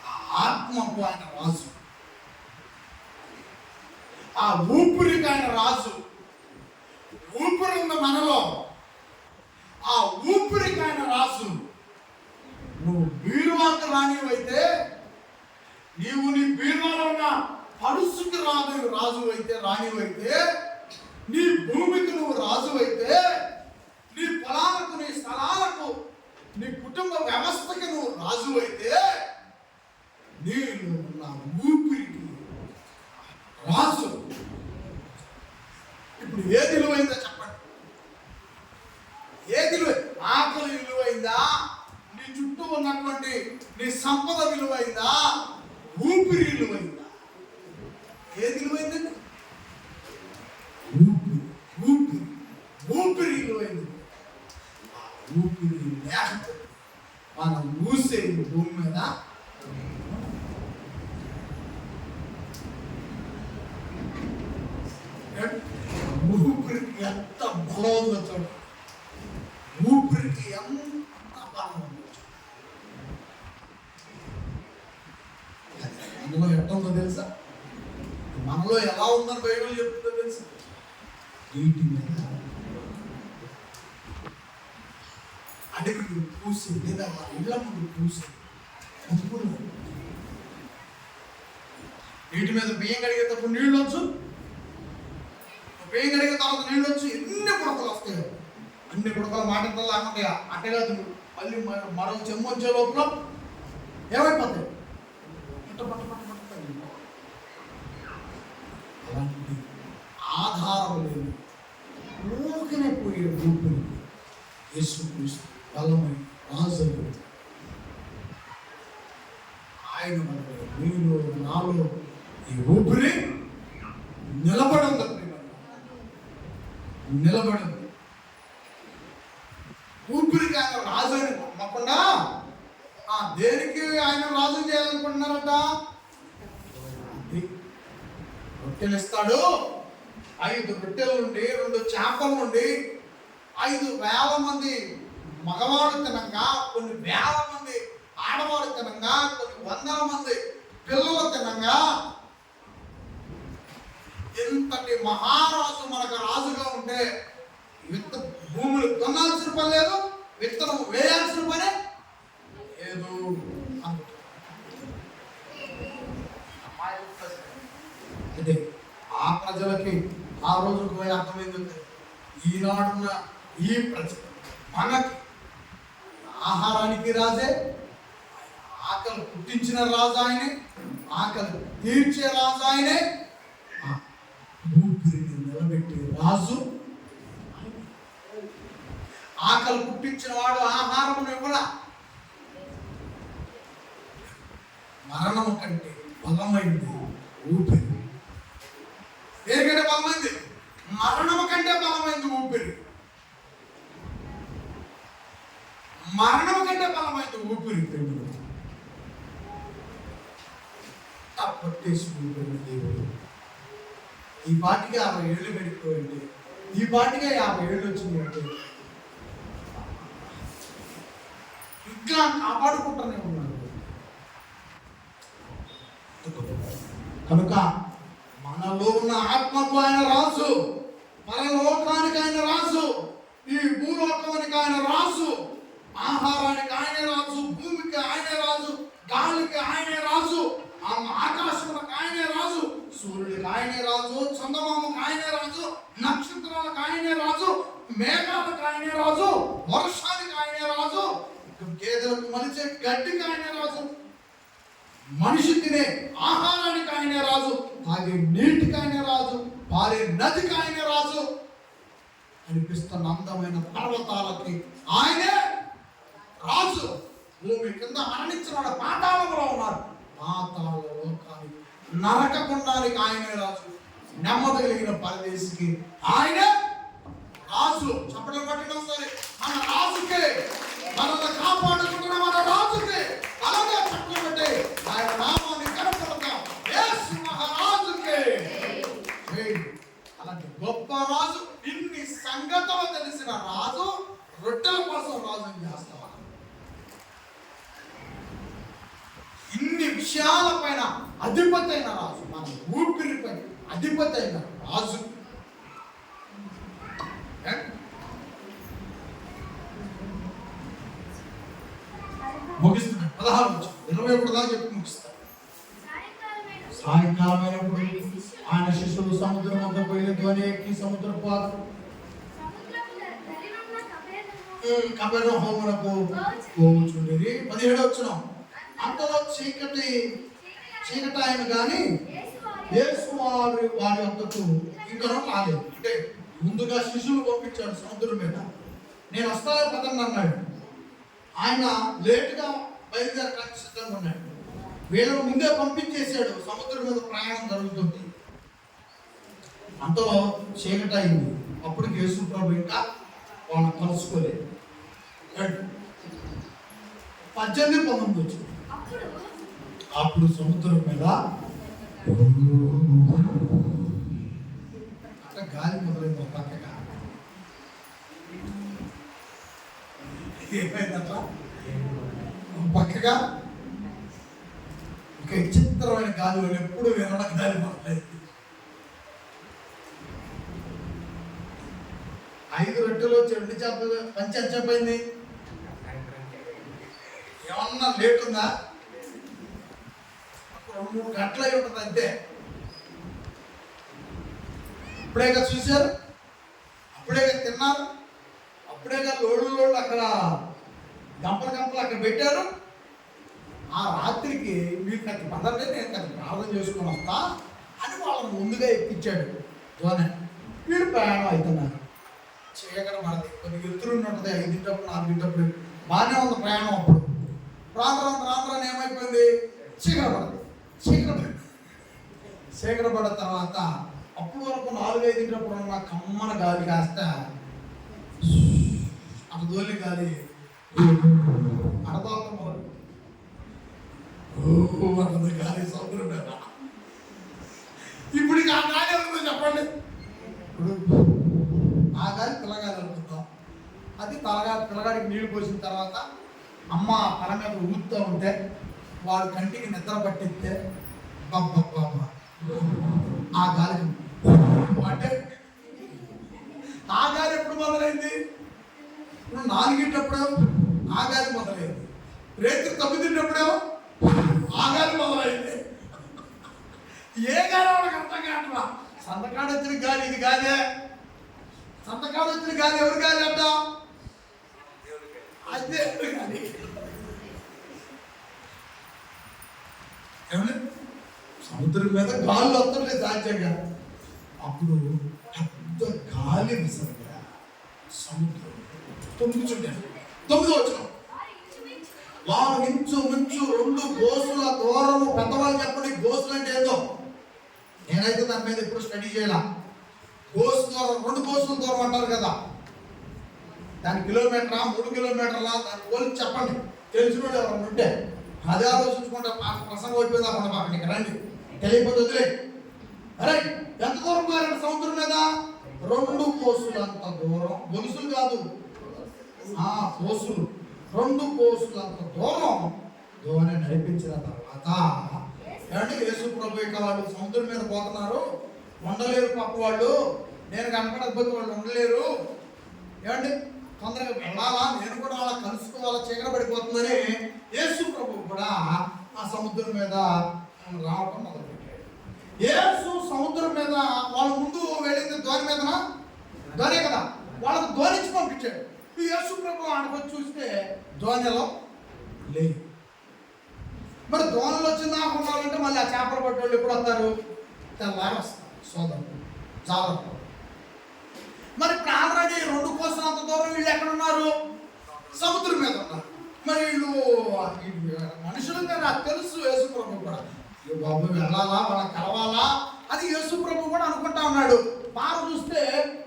ఆ ఆత్మకు ఆయన రాజు, ఆ ఊపిరికి ఆయన రాజు. ఊపిరి ఉంది మనలో, ఆ ఊపిరికి ఆయన రాజు. నువ్వు బీరువాకు రానివైతే, నీవు నీ బీరువాలో ఉన్న పడుసుకి రాజు అయితే, రానివైతే, నీ భూమికి నువ్వు రాజు అయితే, నీ పొలాలకు, నీ స్థలాలకు, నీ కుటుంబ వ్యవస్థకి నువ్వు రాజు అయితే, నేను నా ఊపిరికి రాజు. ఇప్పుడు ఏది విలువైందో చెప్పండి? ఏది ఆకలి విలువైందా? నీ చుట్టూ ఉన్నటువంటి నీ సంపద విలువైందా? ఊపిరి విలువైందా? ఏది విలువైందండి? ఊపిరి. ఊపిరికి ఎంత బలం ఉందో చూడండి. ఊపిరికి ఎంత బలం ఉందో అందులో ఎంత ఉందో తెలుసా? మనలో ఎలా ఉందని బైబిల్ చెప్తుందో తెలుసా? నీటి మీద అడవికి పూసి లేదా ఇళ్ళ ముందు పూసి నీటి మీద బియ్యం కడిగేటప్పుడు నీళ్ళు వచ్చు, బియ్యం కడిగిన తర్వాత నీళ్ళు వచ్చి ఎన్ని గుడతలు వస్తాయో, అన్ని గుడతలు మాటల్లో ఉంటాయి. అంటే కాదు, మళ్ళీ మరో చెమ్ము వచ్చే లోపల ఏమైపోతాయి? అలాంటి ఆధారం లేదు, ఊరికనే పోయే ఊపిరి యేసుక్రీస్తు బలమై రాజు. ఆయన మీలో నాలో ఈ ఊపిరి నిలబడింది, నిలబడింది. ఊపిరికి ఆయన రాజు అని నమ్మకుండా దేనికి ఆయన రాజు చేయాలనుకుంటున్నారట? రొట్టెలు ఇస్తాడు, 5 రొట్టెల నుండి 2 చేపల నుండి 5,000 మంది మగవాడు తినంగా, కొన్ని వేల మంది ఆడవాడు తినంగా, కొన్ని 100 మంది పిల్లలు తినంగా, ఇంతటి మహారాజు మనకు రాజుగా ఉంటే భూములు కొనాల్సిన పని లేదు, విత్తనం వేయాల్సిన పని లేదు. అంటే ఆ ప్రజలకి ఆ రోజుకు పోయి అర్థమైంది. ఈనాడున్న ఈ ప్రజ మనకి ఆహారానికి రాజే, ఆకలి పుట్టించిన రాజు ఆయనే, ఆకలి తీర్చే రాజు ఆయనే, ఊపిరిని నిలబెట్టే రాజు. ఆకలి పుట్టించిన వాడు ఆహారం ఇవ్వడా? మరణము కంటే బలమైంది ఊపిరి. దేనికంటే బలమైంది? మరణము కంటే బలమైంది ఊపిరి. మరణము కంటే బలమైంది ఊపిరి. పట్టేసి దేవుడు ఈ పాటికి 60 ఏళ్ళు గడిపోయింది, ఈ పాటిగా 50 ఏళ్ళు వచ్చిందంటే ఇంకా కాపాడుకుంటూనే ఉన్నాడు. కనుక మనలో ఉన్న ఆత్మకు ఆయన రాజు, పరలోకానికి ఆయన రాజు, ఈ భూలోకానికి ఆయన రాజు, ఆహారానికి ఆయనే రాజు, భూమికి ఆయనే రాజు, గాలికి ఆయనే రాజు, ఆకాశములకు ఆయనే రాజు, సూర్యుడికి ఆయనే రాజు, చందమామకు ఆయనే రాజు, నక్షత్రాలకు ఆయనే రాజు, మేఘాలకు ఆయనే రాజు, వర్షానికి ఆయనే రాజు, గేదెలకు మలిచే గడ్డికి ఆయనే రాజు, మనిషి తినే ఆహారానికి ఆయనే రాజు, తాగే నీటికి ఆయనే రాజు, పారే నదికి ఆయనే రాజు, అనిపిస్తున్న అందమైన పర్వతాలకి ఆయనే రాజు. భూమి కింద మరణించిన పాతాళంలో ఉన్నారు, పాతాళ లోకానికి నరకకుండానికి ఆయనే రాజు, నెమ్మది కలిగిన పరదేశికి ఆయనే రాజు. చెప్పడం పట్టిన సరే మన రాజుకే, మనల్ని కాపాడుకుంటున్న మన రాజుకే అలాగే చెప్పడం బట్టి ఆయన నామాన్ని కనపడతాం. యేసు మహారాజుకే. అలాంటి గొప్ప రాజు, ఇన్ని సంగతులు తెలిసిన రాజు రొట్టెల కోసం రాజు చేస్తావా? ఇన్ని విషయాల పైన అధిపతి అయిన రాజు, మన ఊపిరిపై అధిపతి అయిన రాజు. ముగిస్తున్నాడు 16 21 దాకా చెప్పి ముగిస్తాడు. సాయంకాలమైనప్పుడు ఆయన శిష్యులు సముద్రం వద్ద పోయి ధ్వని ఎక్కి సముద్ర పాత్ర కపెర్నహూమునకు పోవుచుండిరి. 17 వచనం. అంతలో చీకటి ఆయన కానీ యేసు వారి వద్దకు ఇంకా రాలేదు. అంటే ముందుగా శిష్యులు పంపించాడు సముద్రం మీద, నేను వస్తాను పదండి అన్నాడు. ఆయన లేటుగా బయలుదేరడానికి సిద్ధంగా ఉన్నాడు. వీళ్ళను ముందే పంపించేశాడు, సముద్రం మీద ప్రయాణం జరుగుతుంది. అంతలో చీకటి అయింది. అప్పుడు యేసు ప్రభు ఇంకా వాళ్ళని కలుసుకోలేదు. 18, 19 వచ్చింది. అప్పుడు సముద్రం మీద గాలి మొదలైంది ఒక పక్కగా. ఏమైందట్లా పక్కగా ఒక విచిత్రమైన గాలి, ఎప్పుడు వినడం గాలి మొదలైంది. 5 రొట్టెలు 2 చేపలు పంచి ఎంత చెప్పైంది? ఏమన్నా లేట్ ఉందా? 2-3 గంటలు అయి ఉంటుంది అంతే. అప్పుడేగా చూశారు, అప్పుడేగా తిన్నారు, అప్పుడేగా లోళ్ళు అక్కడ గంపలు అక్కడ పెట్టారు. ఆ రాత్రికి మీరు కత్తి పదండి, నేను కత్తి ప్రార్థన చేసుకుని వస్తా అని వాళ్ళని ముందుగా ఎక్కించాడు దోనే. వీడు ప్రయాణం అవుతున్నారు. చీకటి పడది, కొన్ని ఎత్తులు ఉంటుంది. 5 4 బాగానే ఉంది ప్రయాణం. అప్పుడు రాత్రి ఏమైపోయింది? చీకటి పడిన తర్వాత అప్పుడు వరకు 4-5 ఉన్న కమ్మన గాలి కాస్త అటు దోలి గాలి అడదోకం గాలి సముద్రం మీద. ఇప్పుడు ఆ గాలి ఎవరుందో చెప్పండి. ఆ గాలి పిల్లగాలి అనుకుందాం. అది పిల్లగాడికి నీళ్లు పోసిన తర్వాత అమ్మ తల మీద ఊపుతూ ఉంటే వాడు కంటికి నిద్ర పట్టిస్తే ఆ గాలి అంటే ఆ గాలి ఎప్పుడు మొదలైంది? ఇప్పుడు 4 ఆ గాలి మొదలైంది. రేత్రి 9 ఆ గాలి మొదలైంది. ఏ గాలి వాళ్ళకి అర్థం కావట్లా. సంతకాడు వచ్చిన గాలి ఇది గాలే. సంతకాడు వచ్చిన గాలి ఎవరు గాలి అంట? అదే గాలి. ఏమండి, సముద్రం మీద గాలి వస్తుంటే సాధ్యంగా అప్పుడు పెద్ద గాలి విసరగా సముద్రం పొంగుచుండేది. 9వ వచనం, వారు ఇంచుమించు 2 గోసుల దూరము. పెద్దవాళ్ళు చెప్పండి గోసులు అంటే ఏందో. నేనైతే దాని మీద ఎప్పుడు స్టడీ చేయాల. గోసు దూరం, 2 గోసుల దూరం అంటారు కదా. దాని కిలోమీటరా 3 కిలోమీటర్లా దాని పోలికి చెప్పండి. తెలిసిన వాళ్ళు ఎవరైనా ఉంటే అదే ఆలోచించుకుంటే ప్రసంగం అయిపోయింది. అక్కడ మాకు ఇక్కడ రండి, తెలియకపోతే వదిలే. అరే ఎంత దూరం పోయారంటే సముద్రం మీద 2 కోసులంత దూరం. గొలుసులు కాదు, కోసులు. 2 కోసులంత దూరం దోణి నడిపించిన తర్వాత ఏమంటే యేసు ప్రభు ఇక వాళ్ళు సముద్రం మీద పోతున్నారు, ఉండలేరు. పక్క వాళ్ళు నేను కనపడకపోతే వాళ్ళు ఉండలేరు. ఏమండి తొందరగా వెళ్ళాలా, నేను కూడా అలా కలుసుకోవాలా, చీకటి పడిపోతుందని యేసు ప్రభు కూడా ఆ సముద్రం మీద రావటం మొదలుపెట్టాడు. యేసు సముద్రం మీద వాళ్ళ ముందు వెళ్ళింది దోణి మీదనా? దోణి కదా, వాళ్ళకు దోణించి పంపించాడు. ఈ యేసు ప్రభు ఆడకొచ్చి చూస్తే దోణిలో లేదు. మరి దోణిలో వచ్చిందా ఉండాలంటే మళ్ళీ ఆ చేపలు పట్టేవాళ్ళు ఎప్పుడు వస్తారు? తెల్లారి వస్తారు సోదరులు, జాగ్రత్త. మరి ఇప్పుడు ఆల్రెడీ 2 కోసలంత దూరం వీళ్ళు ఎక్కడున్నారు? సముద్రం మీద ఉన్నారు. మరి వీళ్ళు మనుషులు కదా, తెలుసు యేసు ప్రభు కూడా బాబు వెళ్ళాలా, వాళ్ళకి కలవాలా అని యేసు ప్రభు కూడా అనుకుంటా ఉన్నాడు. పార చూస్తే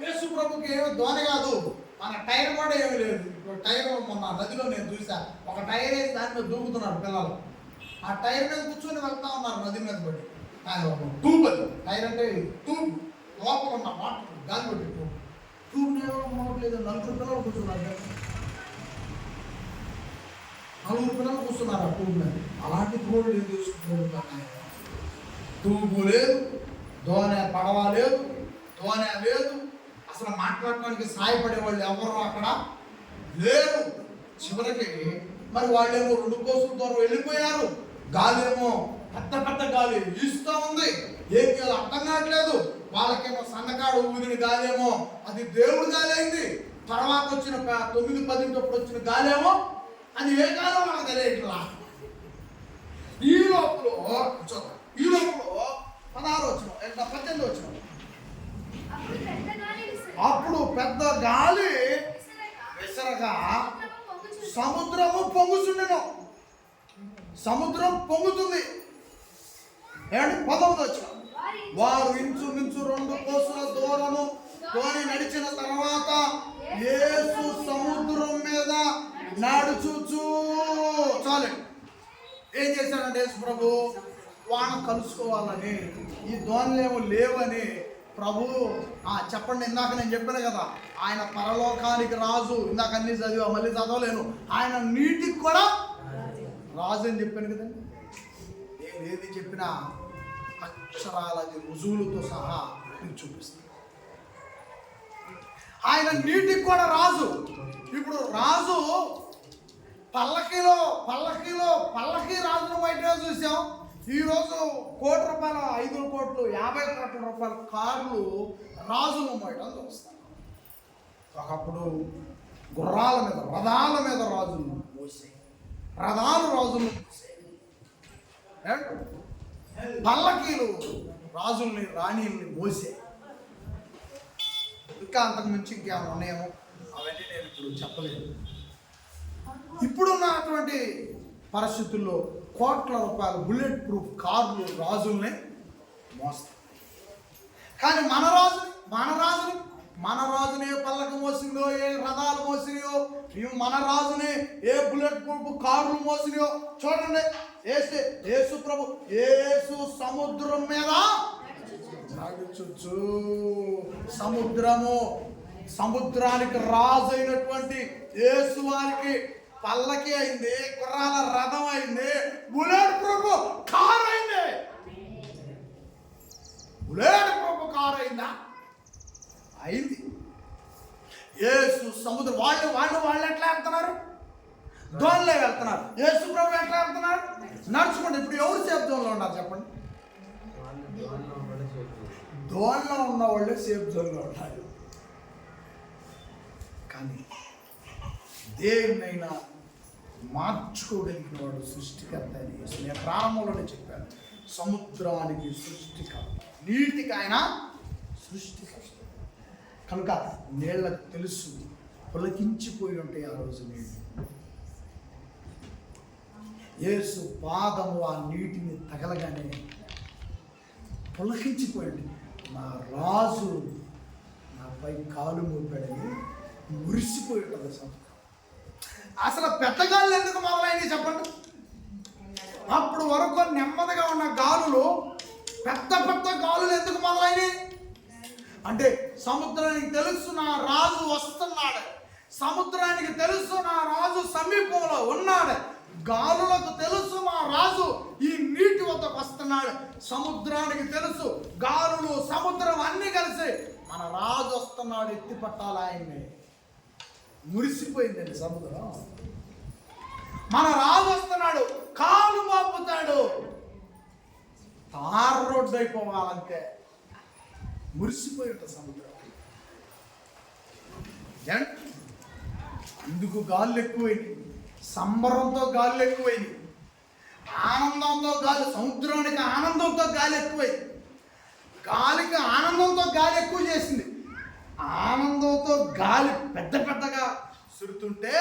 యేసు ప్రభుకి ఏమీ దోణి కాదు, మన టైర్ కూడా ఏమీ లేదు. ఇప్పుడు టైర్ మొన్న నదిలో నేను చూసా, ఒక టైర్ వేసి దాని మీద దూకుతున్నారు పిల్లలు. ఆ టైర్ మీద కూర్చొని వెళ్తా ఉన్నారు నది మీద పడి. ట్యూబ్, అది టైర్ అంటే ట్యూబ్, లోపల ఉన్న వాటర్ గాలి పట్టి ట్యూబ్ లేదు. 4 పిల్లలు కూర్చున్నారు, 4 పిల్లలు కూర్చున్నారు ఆ ట్యూబ్ మీద. అలాంటి తోడు ఏం తీసుకుంటున్నారు? ట్యూబు లేదు, దోణి పడవ లేదు, దోణి లేదు. అసలు మాట్లాడటానికి సహాయపడే వాళ్ళు ఎవరు అక్కడ లేరు. చివరికి మరి వాళ్ళేమో 2 కోసుల దూరం వెళ్ళిపోయారు. గాలి ఏమో పెద్ద గాలి వీస్తూ ఉంది. ఏం చేయాలో అర్థం కావట్లేదు. వాళ్ళకేమో సన్నకాడు ఊదిన గాలి ఏమో అది దేవుడి గాలి అయింది. తర్వాత వచ్చిన 9-10 వచ్చిన గాలి ఏమో అది ఏ గాలో మనకు తెలియట్లా. ఈ లోపల 16 వచ్చిన 18 వచ్చిన అప్పుడు పెద్ద గాలి విసరగా సముద్రము పొంగుచుండెను. సముద్రం పొంగుతుంది. 19 వచ్చిన వారు ఇంచుమించు 2 కోసుల దూరము దోణి నడిచిన తర్వాత యేసు సముద్రం మీద నడుచుచు. చాలు. ఏం చేశాడంటే యేసు ప్రభు వాన కలుసుకోవాలని, ఈ దోణిలేమో లేవని ప్రభు చెప్పండి. ఇందాక నేను చెప్పాను కదా, ఆయన పరలోకానికి రాజు. ఇందాక అన్ని చదివా, మళ్ళీ చదవలేను. ఆయన నీటికి కూడా రాజు అని చెప్పాను కదండి. నేను ఏది చెప్పినా అక్షరాలకి రుజువులతో సహా మీకు చూపిస్తాను. ఆయన నీటికి కూడా రాజు. ఇప్పుడు రాజు పల్లకి రాజును బయట చూసాం. ఈరోజు ₹1,00,00,000, 5 కోట్లు, 50 కోట్ల రూపాయల కార్లు రాజును బయట చూస్తాం. ఒకప్పుడు గుర్రాల మీద, రథాల మీద రాజులు మోసే, రథాలు రాజులు మోసే, పల్లకీలు రాజుల్ని, రాణీల్ని మోసే. ఇంకా అంతకు మించి ఇంకేమైనా ఉన్నాయేమో, అవన్నీ నేను ఇప్పుడు చెప్పలేదు. ఇప్పుడున్నటువంటి పరిస్థితుల్లో కోట్ల రూపాయల బుల్లెట్ ప్రూఫ్ కార్లు రాజుల్ని మోస్తాయి. కానీ మన రాజుని ఏ పల్లకి మోసిందో, ఏ రథాలు మోసినాయో, మన రాజుని ఏ బుల్లెట్ ప్రూఫ్ కార్లు మోసినాయో చూడండి. యేసు ప్రభు సముద్రం మీద నడుచుచు, సముద్రానికి రాజు అయినటువంటి యేసు వారికి పల్లకి అయింది, గుర్రాల రథం అయింది, బుల్లెట్ ప్రూఫ్ కార్ అయింది. బుల్లెట్ ప్రూఫ్ కార్ అయిందా? అయింది. యేసు సముద్రం వాళ్ళు ఎట్లా వెళ్తున్నారు? దోన్లో వెళ్తున్నారు. యేసు ప్రభు ఎట్లా వెళ్తున్నారు? నడుచుకోండి. ఇప్పుడు ఎవరు సేఫ్ జోన్లో ఉన్నారు చెప్పండి? దోన్లో ఉన్న వాళ్ళే సేఫ్ జోన్లో ఉన్నారు. కానీ దేన్నైనా మార్చుకోగలిగిన వాడు సృష్టికర్త అని నేను ప్రారంభంలోనే చెప్పాను. సముద్రానికి సృష్టికర్త, నీటికి ఆయన సృష్టికర్త. కనుక నీళ్ళకు తెలుసు, పులకించిపోయి ఉంటాయి ఆ రోజు నీళ్ళు. యేసు పాదము ఆ నీటిని తగలగానే పులకించిపోయింది. నా రాజు నాపై కాలు మోపాడని మురిసిపోయి ఉంటుంది సముద్రం. అసలు పెద్ద గాలులు ఎందుకు మొదలైనవి చెప్పండి? అప్పుడు వరకు నెమ్మదిగా ఉన్న గాలులు పెద్ద గాలులు ఎందుకు మొదలైనవి అంటే, సముద్రానికి తెలుసు నా రాజు వస్తున్నాడు, సముద్రానికి తెలుసు నా రాజు సమీపంలో ఉన్నాడు, గాలులకు తెలుసు మా రాజు ఈ నీటి వద్దకు వస్తున్నాడు. సముద్రానికి తెలుసు, గాలులు సముద్రం అన్ని కలిసి మన రాజు వస్తున్నాడు, ఎత్తి పట్టాలి ఆయన్ని. మురిసిపోయిందండి సముద్రం. మన రాజు వస్తున్నాడు, కాలు మోపుతాడు, తార్ రోడ్డు అయిపోవాలంటే మురిసిపోయి ఉంటుంది సముద్రం. అందుకు గాలు ఎక్కువైంది, సంబరంతో గాలు ఎక్కువైంది, ఆనందంతో గాలి, సముద్రానికి ఆనందంతో గాలి ఎక్కువైంది. గాలికి ఆనందంతో గాలి ఎక్కువ చేసింది. ఆనందంతో గాలి పెద్దగా సురుతుంటే,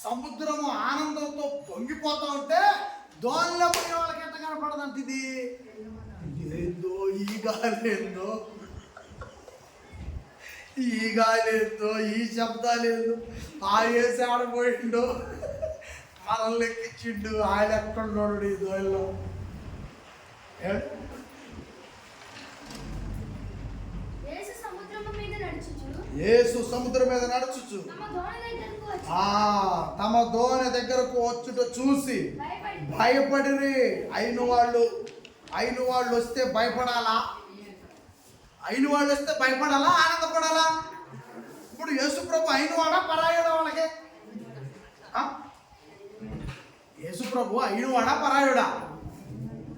సముద్రము ఆనందంతో పొంగిపోతూ ఉంటే దోణిలో పోయే వాళ్ళకి ఎంత కనపడదంట. ఇది ఏందో, ఈ గాలి ఏందో, ఈ గాలి ఏందో, ఈ శబ్దాలేందో, ఆ వేసి ఆడపోయిండు, మనల్ని ఎక్కించిండు, ఆయన ఎక్కడున్నాడు ఈ దోణిలో. యేసు సముద్రం మీద నడుచుచు తమ దోణి దగ్గరకు వచ్చుట చూసి భయపడిరి. అయిన వాళ్ళు వస్తే భయపడాలా? ఆనందపడాలా? ఇప్పుడు యేసు ప్రభు అయినవాడా పరాయుడా? వాళ్ళకి యేసు ప్రభు అయినవాడా పరాయుడా?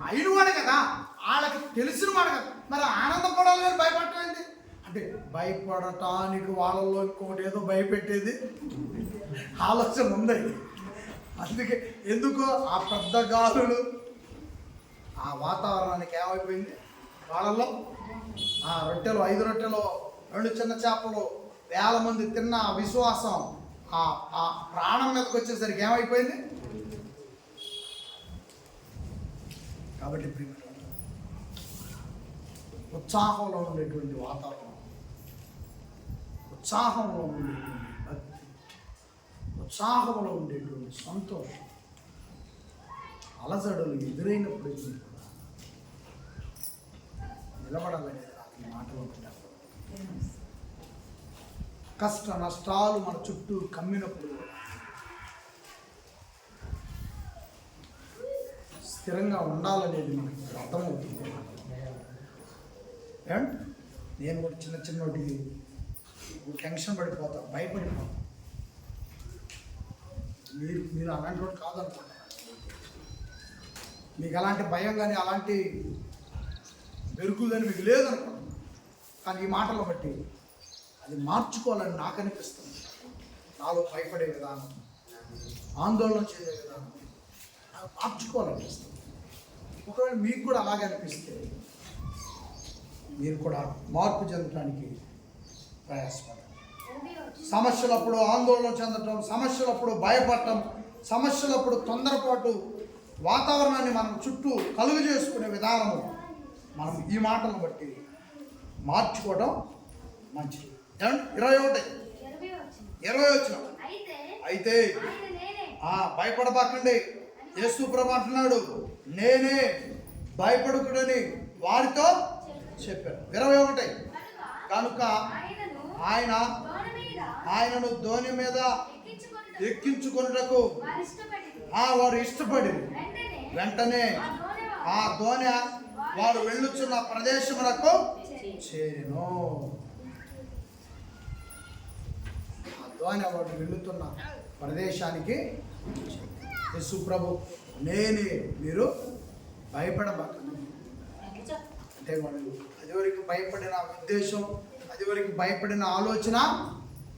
అయినవాడు కదా, వాళ్ళకి తెలిసిన వాడు కదా, మరి ఆనందపడాలి కానీ భయపడటం అంటే, భయపడటానికి వాళ్ళలో ఇంకోటి ఏదో భయపెట్టేది ఆలోచన ఉంది. అందుకే ఎందుకో ఆ పెద్ద గాలులు ఆ వాతావరణానికి ఏమైపోయింది, వాళ్ళలో ఆ రొట్టెలు, 5 రొట్టెలు 2 చిన్న చేపలు, 1000 మంది తిన్న విశ్వాసం ఆ ప్రాణం మీదకి వచ్చేసరికి ఏమైపోయింది. కాబట్టి ఉత్సాహంలో ఉండేటువంటి వాతావరణం, ఉత్సాహంలో ఉండేటువంటి భక్తి, ఉత్సాహంలో ఉండేటువంటి సంతోషం, అలజడులు ఎదురైనప్పుడు కూడా నిలబడాలనేది నాకు ఈ మాటలో పెట్టారు. కష్ట నష్టాలు మన చుట్టూ కమ్మినప్పుడు స్థిరంగా ఉండాలనేది మనకి అర్థమవుతుంది. అండ్ నేను కూడా చిన్న చిన్నటికి టెన్షన్ పడిపోతాను, భయపడిపోతాను. మీరు అలాంటి వాడు కాదనుకుంటున్నాను. మీకు అలాంటి భయం కానీ అలాంటి బెరుకులు కానీ మీకు లేదనుకుంటున్నాను. కానీ ఈ మాటలు బట్టి అది మార్చుకోవాలని నాకు అనిపిస్తుంది. నాలో భయపడే విధానం, ఆందోళన చేసే విధానం నాకు మార్చుకోవాలనిపిస్తుంది. ఒకవేళ మీకు కూడా అలాగే అనిపిస్తే మీరు కూడా మార్పు చెందడానికి ప్రయాసపడండి. సమస్యలప్పుడు ఆందోళన చెందటం, సమస్యలప్పుడు భయపడటం, సమస్యలప్పుడు తొందరపాటు వాతావరణాన్ని మనం చుట్టూ కలుగు చేసుకునే విధానము మనం ఈ మాటలను బట్టి మార్చుకోవడం మంచిది. 21 వచ్చిన అయితే భయపడబాకండి. యేసు ప్రభు అంటున్నాడు, నేనే భయపడుకుడని వారితో చెప్పాడు. 21 కనుక ఆయనను ధోని మీద ఎక్కించుకొనుటకు వారు ఇష్టపడి వెంటనే ఆ ధోని వారు వెళ్ళుచున్న ప్రదేశమునకు చేరెను. ఆ ధోని వారు వెళ్ళుతున్న ప్రదేశానికి యేసు ప్రభు నేనే, మీరు భయపడబాకండి అంటే వాళ్ళు అదివరకు భయపడిన ఉద్దేశం, అదివరకు భయపడిన ఆలోచన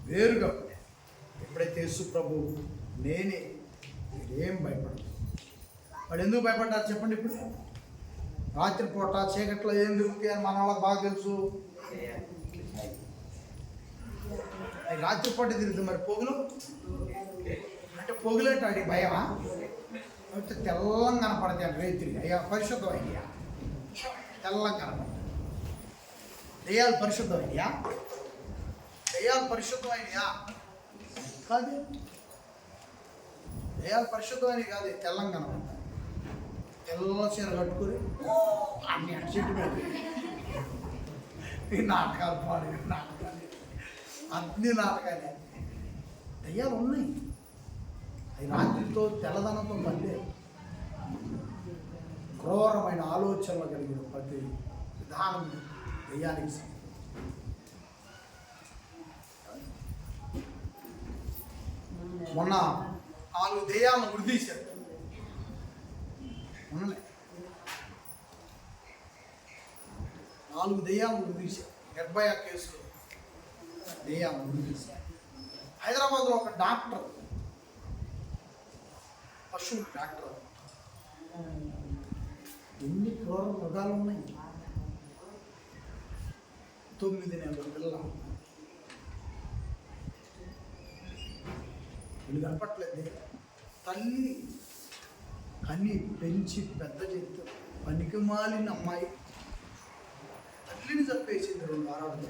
వేరుగా ఉంది. ఎప్పుడైతే యేసు ప్రభు నేనే, మీరేం భయపడదు. వాడు ఎందుకు భయపడ్డారు చెప్పండి? ఇప్పుడు రాత్రిపూట చీకట్లో ఏం దొరుకుతాయి అని మన వాళ్ళకి బాగా తెలుసు. రాత్రిపూట తిరుగుతుంది. మరి పొగులు అంటే పొగులేంటి వాడి భయమా? అయితే తెల్లంగా కనపడతాయి అని రేత్రి. అయ్యా పరిశుద్ధం అయ్యా, తెల్లంగా కనపడతాయి. దెయ్యాలు పరిశుద్ధం అయ్యా, దెయ్యాలు పరిశుద్ధమైనయా కాదు, దెయ్యాలు పరిశుద్ధమైనవి కాదు. తెలంగాణ తెల్ల చీర కట్టుకుని అన్ని చెట్టు మీద ఈ నాటకాలు పాడు, నాటకాలు అన్ని నాటకాలు. దెయ్యాలు ఉన్నాయి. అవి రాత్రితో తెల్లదనంతో మళ్ళీ క్రూరమైన ఆలోచనలు కలిగిన ప్రతి విధానం దెయ్యానికి. మొన్న 4 దెయ్యాలను ఉరిదీశారు. 4 దెయ్యాలను ఉరిదీశారు. నిర్భయ కేసులో దెయ్యాలను ఉరిదీశారు. హైదరాబాద్లో ఒక డాక్టర్, పశువు డాక్టర్, ఎన్ని క్రూర మృగాలు ఉన్నాయి. 9 నెలల పిల్ల వీళ్ళు కనపట్లేదు. తల్లి కన్ని పెంచి పెద్ద చేస్తారు. పనికి మాలిన అమ్మాయి తల్లిని చంపేసింది 2 వారాలు.